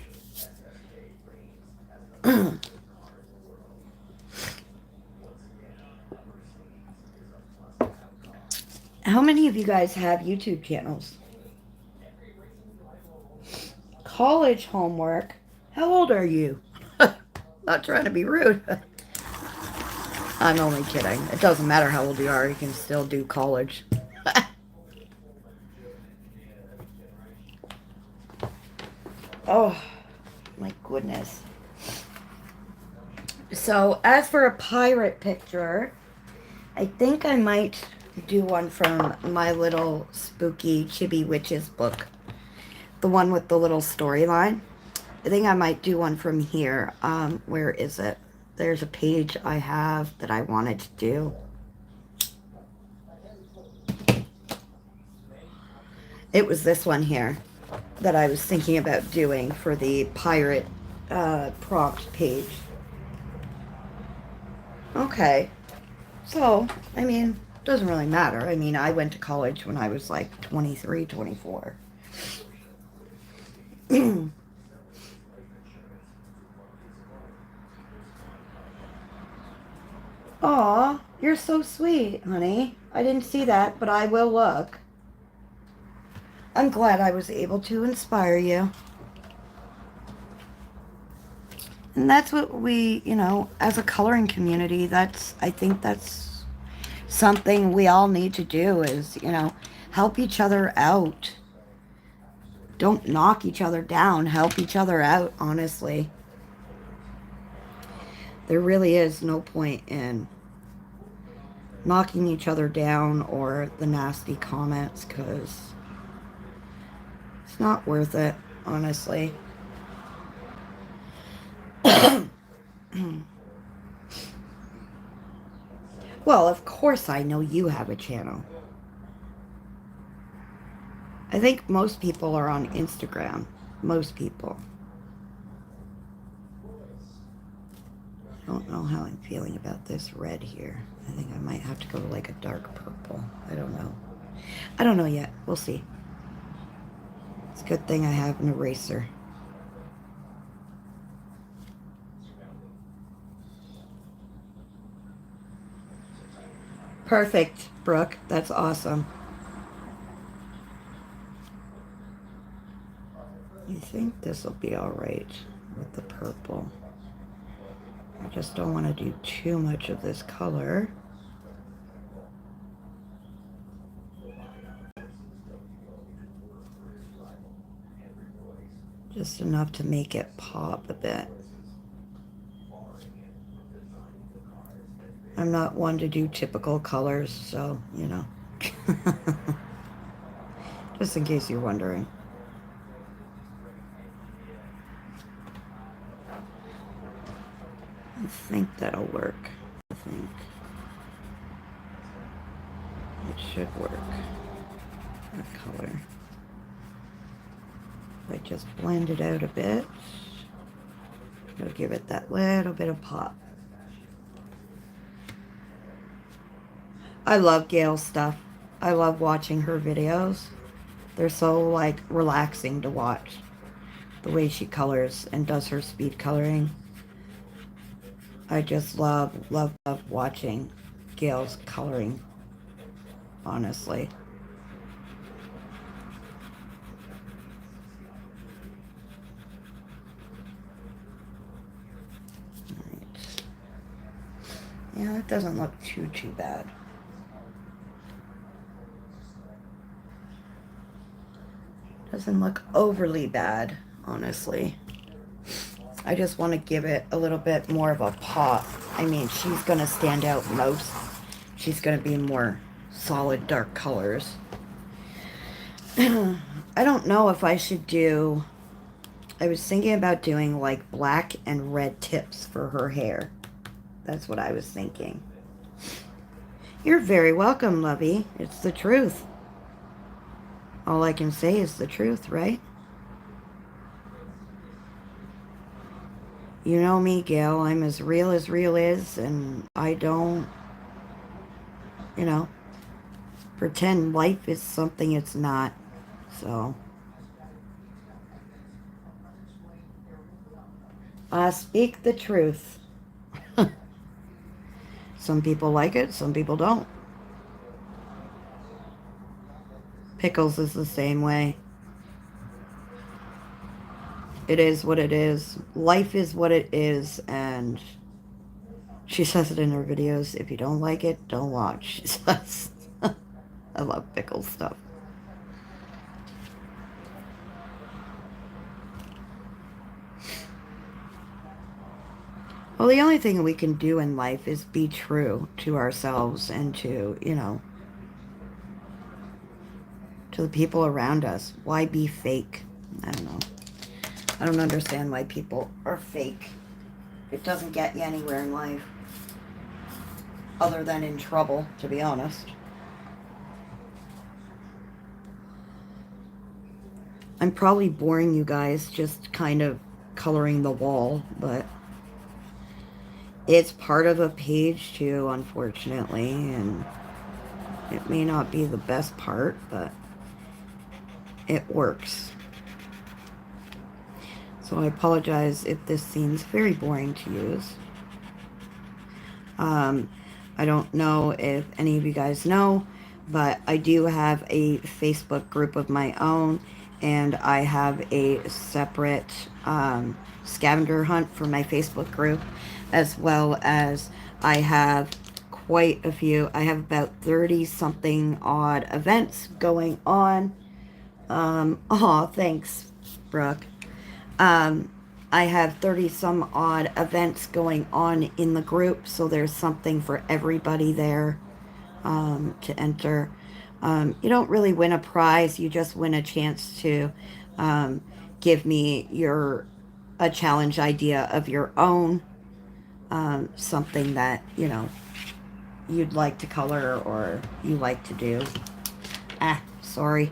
How many of you guys have YouTube channels? College homework? How old are you? Not trying to be rude. I'm only kidding. It doesn't matter how old you are. You can still do college. Oh, my goodness. So, as for a pirate picture, I think I might do one from my little spooky Chibi Witches book. The one with the little storyline. I think I might do one from here. Where is it? There's a page I have that I wanted to do. It was this one here that I was thinking about doing for the pirate prompt page. Okay. So, I mean, doesn't really matter. I mean, I went to college when I was like 23, 24. Aw, you're so sweet, honey. I didn't see that, but I will look. I'm glad I was able to inspire you. And that's what we, you know, as a coloring community, I think that's something we all need to do is, you know, help each other out. Don't knock each other down. Help each other out, honestly. There really is no point in knocking each other down or the nasty comments, because it's not worth it, honestly. Well, of course I know you have a channel. I think most people are on Instagram. Most people. I don't know how I'm feeling about this red here. I think I might have to go to like a dark purple. I don't know. I don't know yet. We'll see. It's a good thing I have an eraser. Perfect, Brooke. That's awesome. I think this will be all right with the purple. I just don't want to do too much of this color. Just enough to make it pop a bit. I'm not one to do typical colors, so, you know. Just in case you're wondering. I think that'll work. I think it should work. That color. I just blend it out a bit. It'll give it that little bit of pop. I love Gail's stuff. I love watching her videos. They're so, like, relaxing to watch. The way she colors and does her speed coloring. I just love watching Gail's coloring. Honestly. Alright. Yeah, that doesn't look too bad. Doesn't look overly bad, honestly. I just want to give it a little bit more of a pop. I mean, she's going to stand out most. She's going to be more solid dark colors. I don't know if I should do... I was thinking about doing like black and red tips for her hair. That's what I was thinking. You're very welcome, Lovey. It's the truth. All I can say is the truth, right? You know me, Gail. I'm as real is, and I don't, you know, pretend life is something it's not. So, I speak the truth. Some people like it, some people don't. Pickles is the same way. It is what it is. Life is what it is, and she says it in her videos. If you don't like it, don't watch. She says. I love pickle stuff. Well, the only thing we can do in life is be true to ourselves and to, you know, to the people around us. Why be fake? I don't know. I don't understand why people are fake. It doesn't get you anywhere in life. Other than in trouble, to be honest. I'm probably boring you guys just kind of coloring the wall, but it's part of a page too, unfortunately, and it may not be the best part, but it works. So I apologize if this seems very boring to use. I don't know if any of you guys know, but I do have a Facebook group of my own, and I have a separate scavenger hunt for my Facebook group, as well as I have quite a few. I have about 30 something odd events going on. Oh, thanks, Brooke. I have 30 some odd events going on in the group, so there's something for everybody there to enter. You don't really win a prize, you just win a chance to give me a challenge idea of your own, something that, you know, you'd like to color or you like to do. Sorry.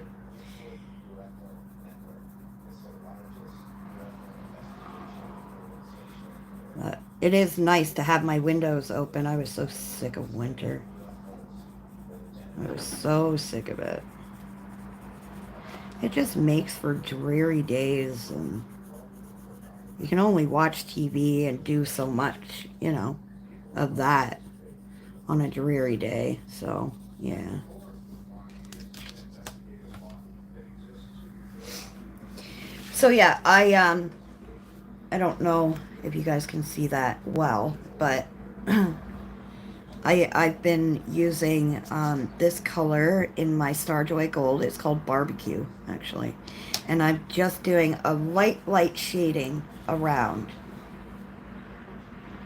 It is nice to have my windows open. I was so sick of winter. I was so sick of it. It just makes for dreary days, and you can only watch TV and do so much, you know, of that on a dreary day. So, yeah. So, yeah, I I don't know if you guys can see that well, but I've been using this color in my Starjoy Gold. It's called Barbecue, actually. And I'm just doing a light shading around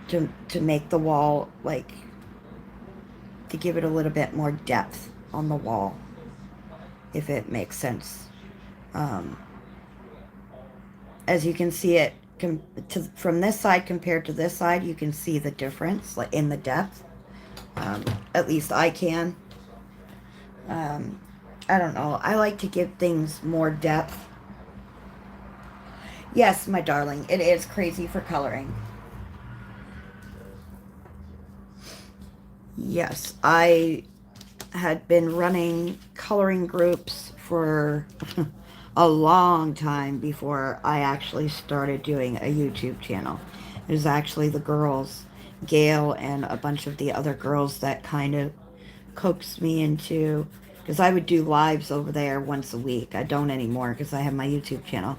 to make the wall, like, to give it a little bit more depth on the wall, if it makes sense. As you can see it from this side compared to this side, you can see the difference, like, in the depth. At least I can. I don't know. I like to give things more depth. Yes, my darling, it is crazy for coloring. Yes, I had been running coloring groups for a long time before I actually started doing a YouTube channel. It was actually the girls, Gail and a bunch of the other girls, that kind of coaxed me into, because I would do lives over there once a week. I don't anymore because I have my YouTube channel,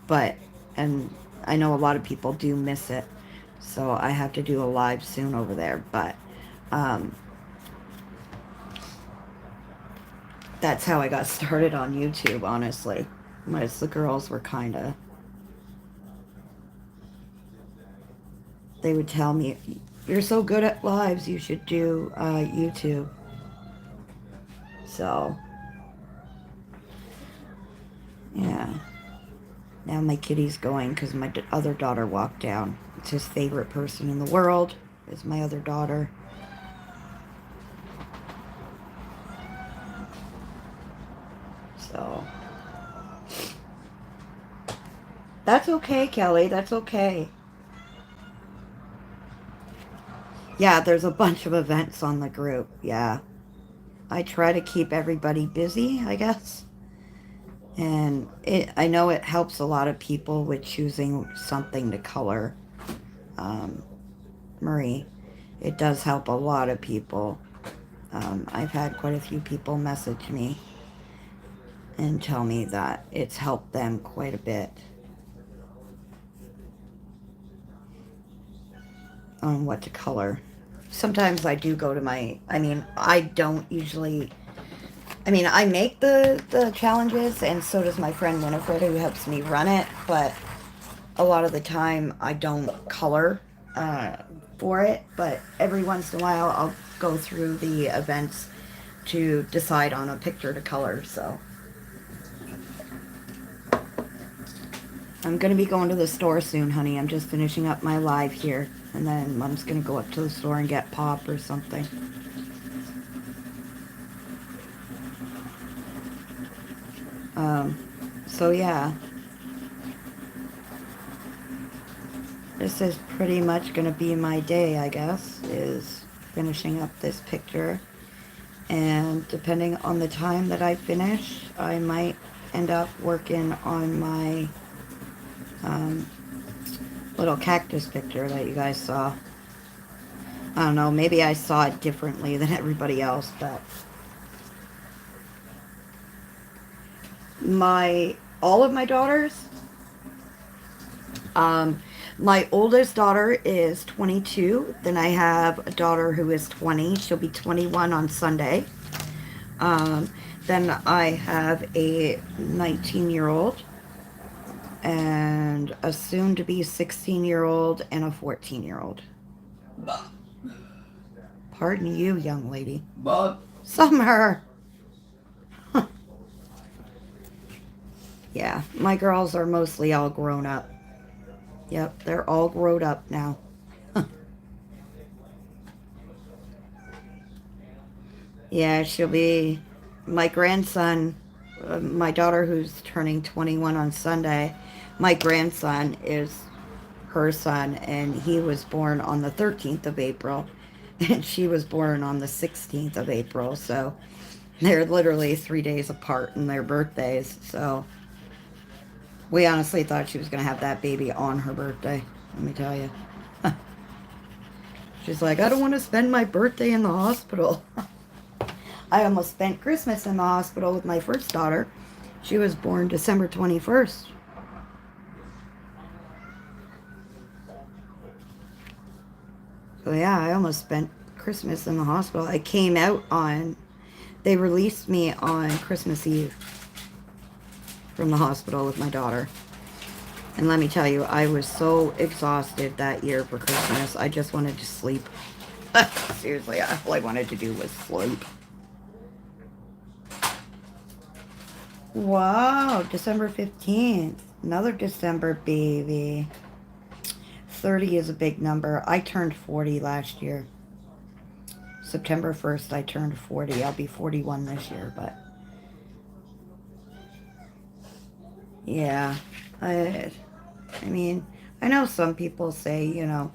but, and I know a lot of people do miss it, so I have to do a live soon over there, but that's how I got started on YouTube, honestly. Was the girls were kind of, they would tell me, you're so good at lives, you should do YouTube. So, yeah. Now my kitty's going because my other daughter walked down. It's his favorite person in the world, is my other daughter. So, that's okay, Kelly. That's okay. Yeah, there's a bunch of events on the group. Yeah. I try to keep everybody busy, I guess. And I know it helps a lot of people with choosing something to color. Marie, it does help a lot of people. I've had quite a few people message me and tell me that it's helped them quite a bit on what to color. Sometimes I do go to my, I don't usually, I make the challenges, and so does my friend Winifred, who helps me run it, but a lot of the time I don't color for it, but every once in a while I'll go through the events to decide on a picture to color. So I'm going to be going to the store soon, honey. I'm just finishing up my live here, and then Mom's going to go up to the store and get pop or something. So yeah, this is pretty much going to be my day, I guess, is finishing up this picture. And depending on the time that I finish, I might end up working on my little cactus picture that you guys saw. I don't know, maybe I saw it differently than everybody else, but all of my daughters, my oldest daughter is 22. Then I have a daughter who is 20. She'll be 21 on Sunday. Then I have a 19-year-old and a soon-to-be 16-year-old and a 14-year-old. Pardon you, young lady. Summer! Yeah, my girls are mostly all grown up. Yep, they're all grown up now. Yeah, she'll be my grandson, my daughter who's turning 21 on Sunday. My grandson is her son, and he was born on the 13th of April, and she was born on the 16th of April, so they're literally 3 days apart in their birthdays. So we honestly thought she was going to have that baby on her birthday, let me tell you. She's like, I don't want to spend my birthday in the hospital. I almost spent Christmas in the hospital with my first daughter. She was born December 21st. Oh yeah, I almost spent Christmas in the hospital. I came out on, they released me on Christmas Eve from the hospital with my daughter. And let me tell you, I was so exhausted that year for Christmas. I just wanted to sleep. Seriously, all I wanted to do was sleep. Wow, December 15th. Another December baby. 30 is a big number. I turned 40 last year. September 1st, I turned 40. I'll be 41 this year, but... Yeah. I mean, I know some people say, you know,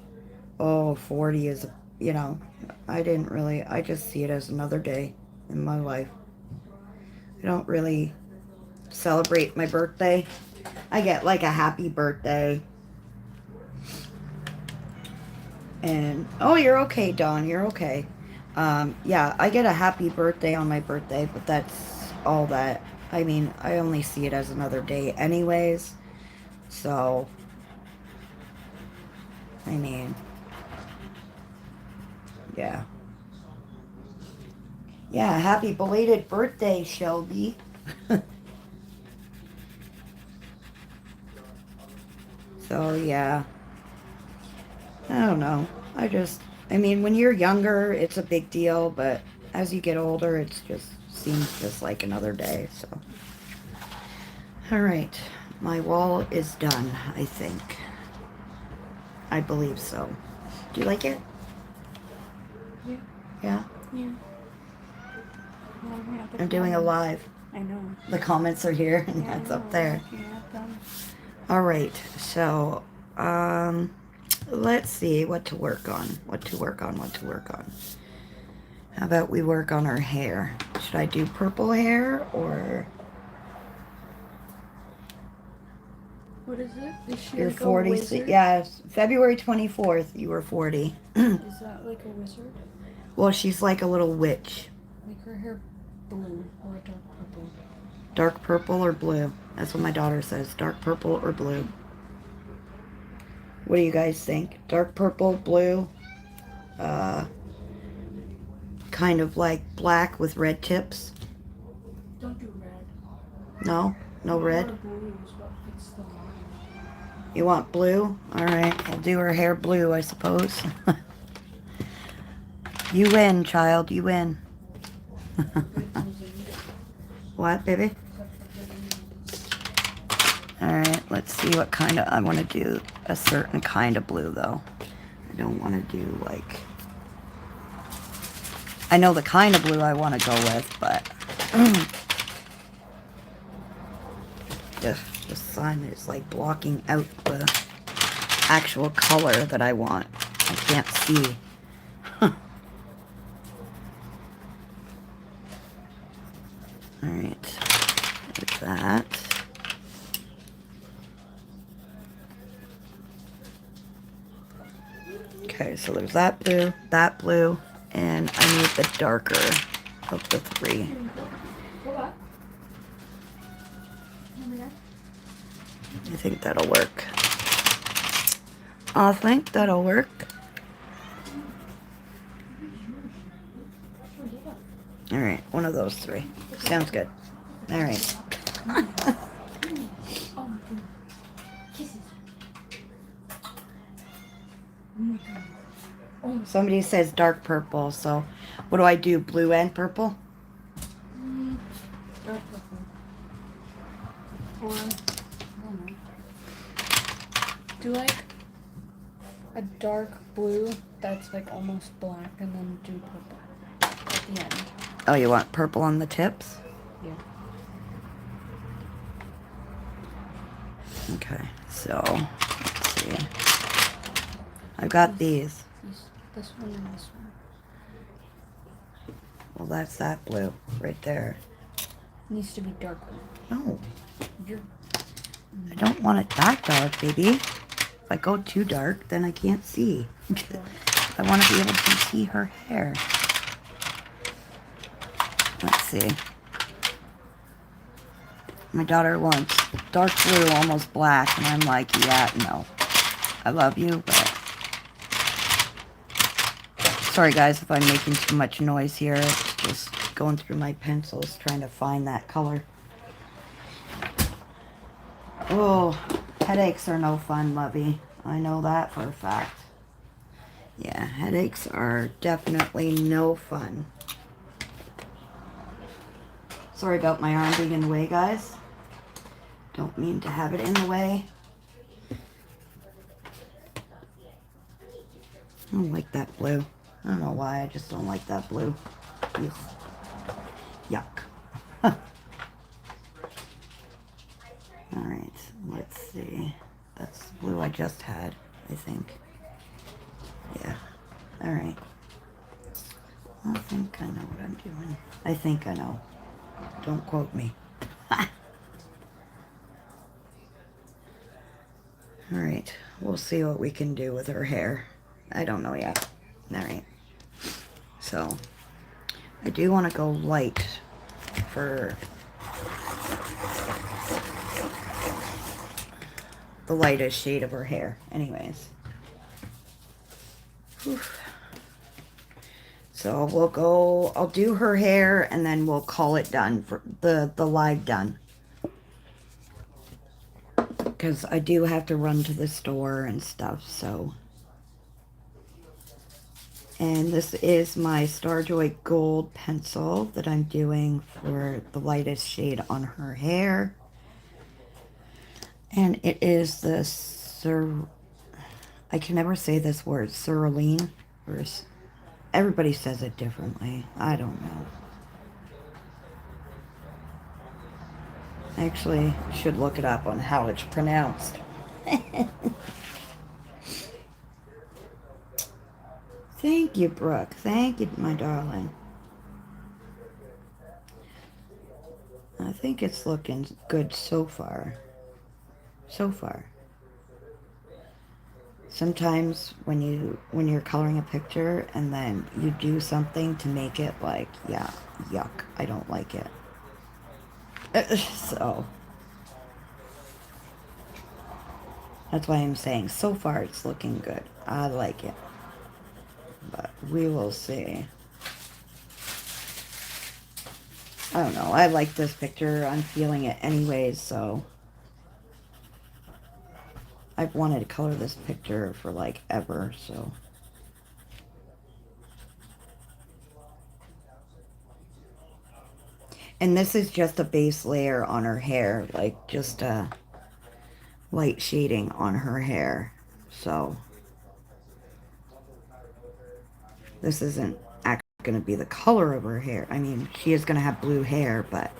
oh, 40 is, you know, I didn't really, I just see it as another day in my life. I don't really celebrate my birthday. I get like a happy birthday. And, oh, you're okay, Dawn, you're okay. Yeah, I get a happy birthday on my birthday, but that's all that. I mean, I only see it as another day anyways. So, I mean, yeah. Yeah, happy belated birthday, Shelby. So, yeah. I don't know. I mean, when you're younger, it's a big deal, but as you get older, it just seems just like another day, so. All right. My wall is done, I think. I believe so. Do you like it? Yeah. Yeah? Yeah. I'm doing a live. I know. The comments are here, and Yeah, that's I up know. there. Looking at them. All right. So, let's see what to work on. What to work on. How about we work on her hair? Should I do purple hair or... What is it? Is she You're like 40. a wizard? Yes, February 24th, you were 40. Is that like a wizard? Well, she's like a little witch. Make her hair blue or dark purple. Dark purple or blue? That's what my daughter says. Dark purple or blue? What do you guys think? Dark purple, blue? Kind of like black with red tips? Don't do red. No? No red? Blue is what fits the line. You want blue? Alright, I'll do her hair blue, I suppose. You win, child. You win. What, baby? Alright, let's see what kind of... I want to do a certain kind of blue, though. I don't want to do, like... I know the kind of blue I want to go with, but... The sun is, like, blocking out the actual color that I want. I can't see. Alright, there's that. Okay, so there's that blue, and I need the darker of the three. I think that'll work. I think that'll work. Alright, one of those three. Sounds good. Alright. Somebody says dark purple, so what do I do? Blue and purple? Dark purple. Or, I don't know. Do like a dark blue that's like almost black and then do purple at the end. Oh, you want purple on the tips? Yeah. Okay, so let's see. I've got these. This one and this one. Well, that's that blue right there. Needs to be darker. No, You're I don't want it that dark, baby. If I go too dark, then I can't see. I want to be able to see her hair. Let's see. My daughter wants dark blue, almost black, and I'm like, yeah, no. I love you, but Sorry guys if I'm making too much noise here. It's just going through my pencils trying to find that color. Oh, headaches are no fun, Lovey. I know that for a fact. Yeah, headaches are definitely no fun. Sorry about my arm being in the way, guys. Don't mean to have it in the way. I don't like that blue. I don't know why, I just don't like that blue. Ugh. Yuck. Alright, let's see. That's the blue I just had, I think. Yeah. Alright. I think I know what I'm doing. I think I know. Don't quote me. Alright, we'll see what we can do with her hair. I don't know yet. Alright. So, I do want to go light for the lightest shade of her hair. Anyways. Whew. So we'll go, I'll do her hair and then we'll call it done for the live done. Because I do have to run to the store and stuff, so. And this is my Starjoy Gold pencil that I'm doing for the lightest shade on her hair. And it is the I can never say this word, cerulean. Everybody says it differently. I don't know. I actually should look it up on how it's pronounced. Thank you, Brooke. Thank you, my darling. I think it's looking good so far. So far. Sometimes when you're coloring a picture and then you do something to make it like, yeah, yuck, I don't like it. So that's why I'm saying so far it's looking good. I like it. But we will see. I don't know. I like this picture. I'm feeling it anyways, so I've wanted to color this picture for like ever, so. And this is just a base layer on her hair, like just a light shading on her hair. So this isn't actually going to be the color of her hair. I mean, she is going to have blue hair, but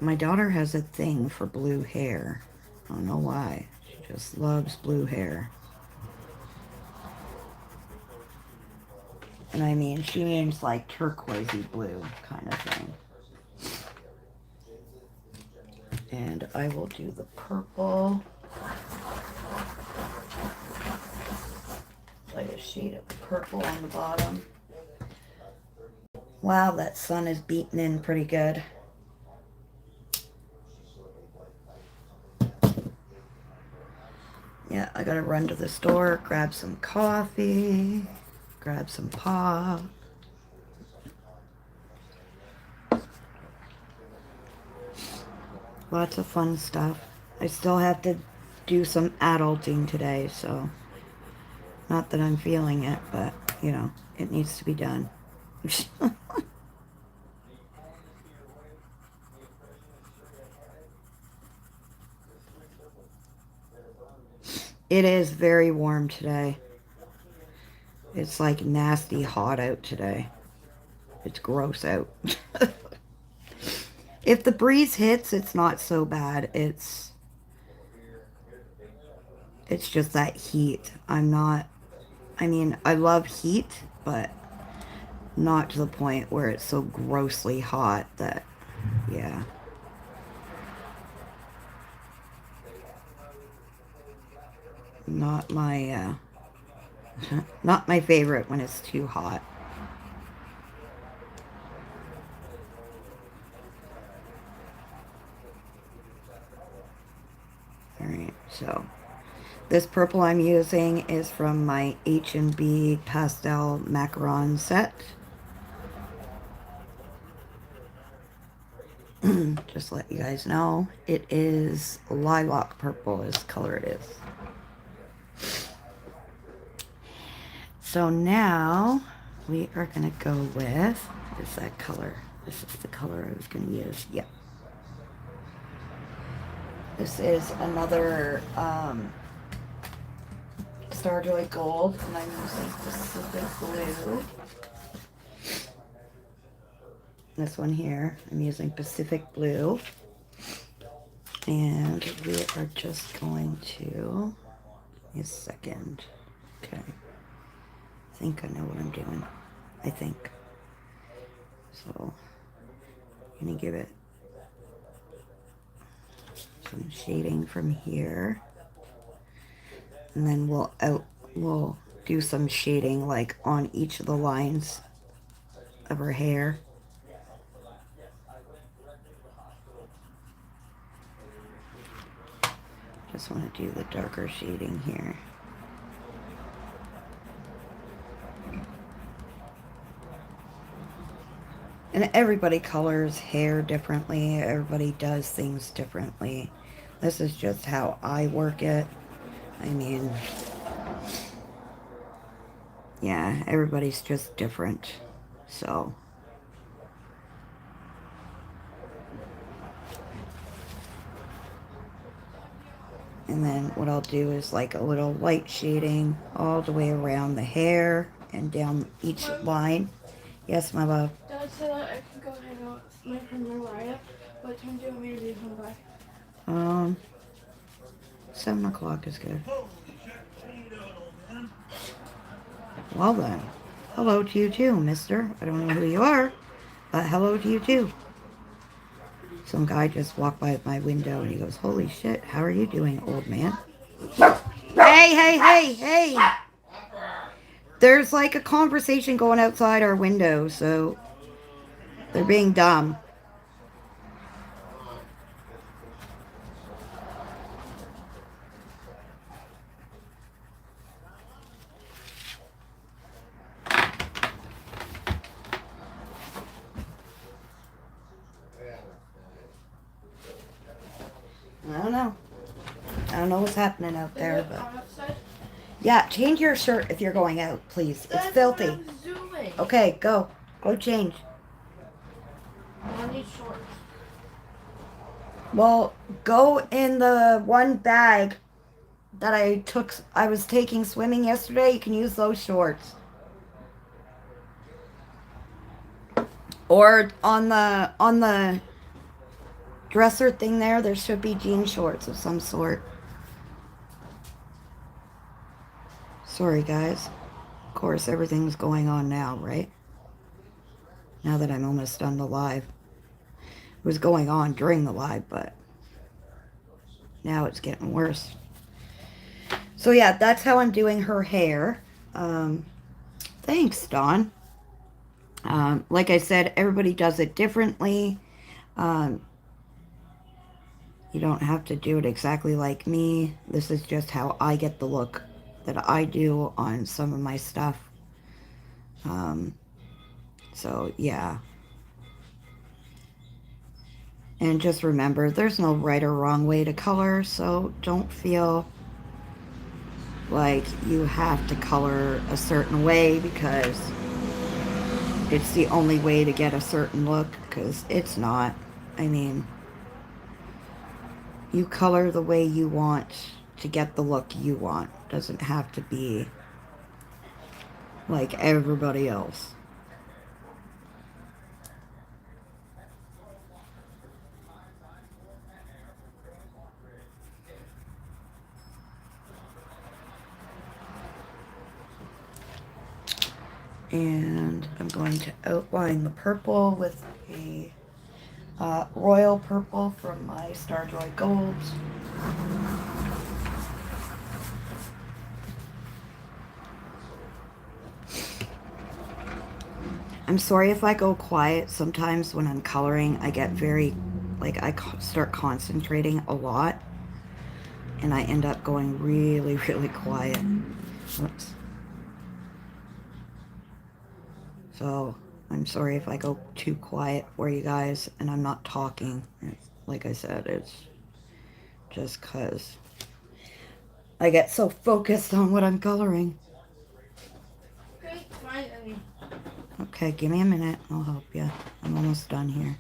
my daughter has a thing for blue hair. I don't know why. She just loves blue hair. And I mean, she means like turquoisey blue kind of thing. And I will do the purple. Like a shade of purple on the bottom. Wow, that sun is beating in pretty good. Yeah, I gotta run to the store, grab some coffee, grab some pop. Lots of fun stuff. I still have to do some adulting today, so not that I'm feeling it, but you know, it needs to be done. It is very warm today. It's like nasty hot out today. It's gross out. If the breeze hits, it's not so bad. It's just that heat. I mean, I love heat, but not to the point where it's so grossly hot that, yeah. not my, not my favorite when it's too hot. Alright, so this purple I'm using is from my H&B Pastel Macaron set. Just let you guys know, it is lilac purple is the color it is. So now we are going to go with, what is that color? This is the color I was going to use. Yep. This is another Starjoy Gold, and I'm using Pacific Blue. This one here, I'm using Pacific Blue. And we are just going to, give me a second. Okay. I think I know what I'm doing. I think. So, I'm going to give it some shading from here. And then we'll do some shading like on each of the lines of her hair. Just want to do the darker shading here. And everybody colors hair differently. Everybody does things differently. This is just how I work it. I mean, yeah, everybody's just different. So, and then what I'll do is like a little light shading all the way around the hair and down each line. Yes, my love. Dad said that I can go hang out with my friend Mariah. What time do you want me to be home by? 7 o'clock is good. Well then, hello to you too, mister. I don't know who you are, but hello to you too. Some guy just walked by my window and he goes, holy shit, how are you doing, old man? Hey! There's like a conversation going outside our window, so they're being dumb. I don't know what's happening out there, but yeah, change your shirt if you're going out, please. It's filthy. What I'm doing. Okay, go change. I need shorts. Well, go in the one bag that I was taking swimming yesterday. You can use those shorts. Or on the dresser thing there should be jean shorts of some sort. Sorry, guys. Of course, everything's going on now, right? Now that I'm almost done the live. It was going on during the live, but now it's getting worse. So yeah, that's how I'm doing her hair. Thanks, Dawn. Like I said, everybody does it differently. You don't have to do it exactly like me. This is just how I get the look that I do on some of my stuff. So yeah. And just remember, there's no right or wrong way to color, so don't feel like you have to color a certain way because it's the only way to get a certain look, because it's not. I mean, you color the way you want to get the look you want. Doesn't have to be like everybody else. And I'm going to outline the purple with a royal purple from my Starjoy Golds. I'm sorry if I go quiet. Sometimes when I'm coloring, I get very, like, start concentrating a lot. And I end up going really, really quiet. Whoops. So, I'm sorry if I go too quiet for you guys and I'm not talking. Like I said, it's just because I get so focused on what I'm coloring. Great, find any. Okay, give me a minute. I'll help you. I'm almost done here.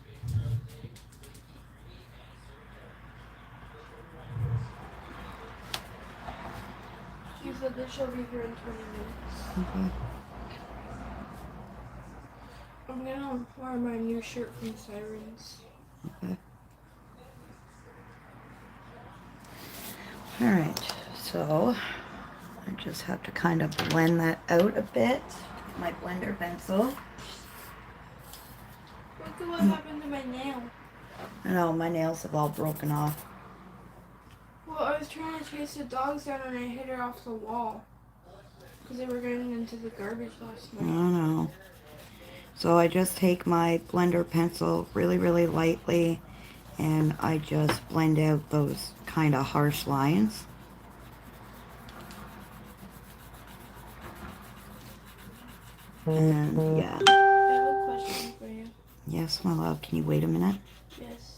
She said that she'll be here in 20 minutes. Okay. I'm gonna wear my new shirt from Sirens. Okay. Alright, so I just have to kind of blend that out a bit with my blender pencil. Look at what happened to my nail. I know, my nails have all broken off. Well, I was trying to chase the dogs down and I hit her off the wall. Because they were getting into the garbage last I night. don't know. So I just take my blender pencil really, really lightly and I just blend out those kind of harsh lines. And yeah. I have a question for you. Yes, my love. Can you wait a minute? Yes.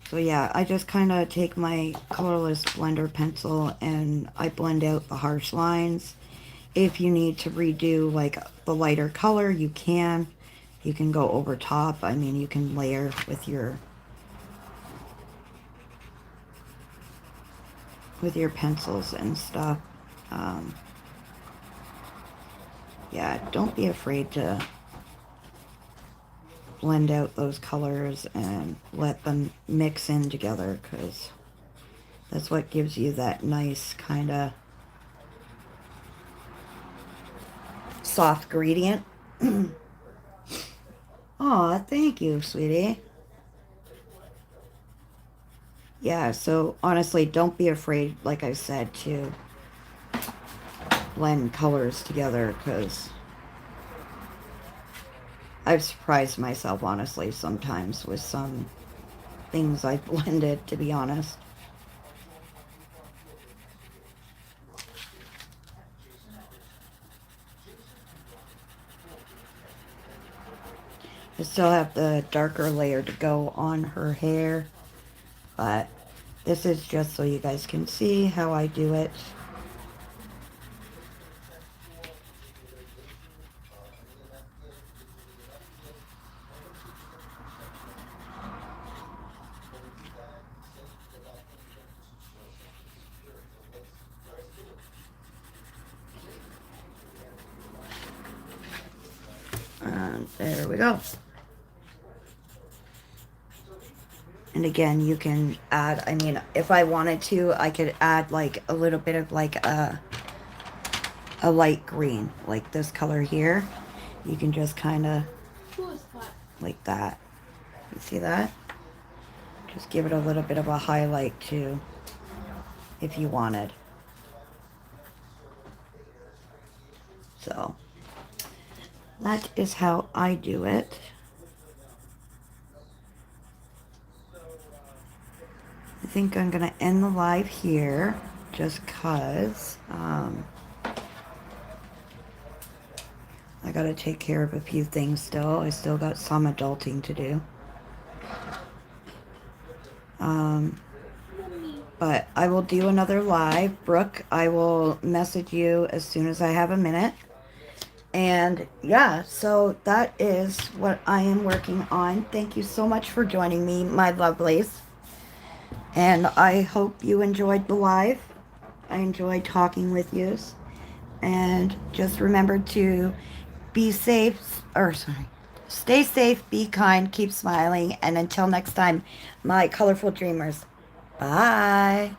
So yeah, I just kind of take my colorless blender pencil and I blend out the harsh lines. If you need to redo like the lighter color, you can. You can go over top. I mean, you can layer with your pencils and stuff. Yeah, don't be afraid to blend out those colors and let them mix in together, because that's what gives you that nice kind of soft gradient. Aw, thank you, sweetie. Yeah, so honestly, don't be afraid, like I said, to blend colors together, because I've surprised myself, honestly, sometimes with some things I've blended, to be honest. I still have the darker layer to go on her hair, but this is just so you guys can see how I do it. And there we go. And again, you can add, I mean, if I wanted to, I could add like a little bit of like a light green, like this color here. You can just kind of Who is that? like that. You see that? Just give it a little bit of a highlight too, if you wanted. So that is how I do it. I think I'm gonna end the live here just cause I gotta take care of a few things still. I still got some adulting to do. But I will do another live. Brooke, I will message you as soon as I have a minute. And yeah, so that is what I am working on. Thank you so much for joining me, my lovelies. And I hope you enjoyed the live. I enjoyed talking with you. And just remember to be safe, stay safe, be kind, keep smiling. And until next time, my colorful dreamers. Bye.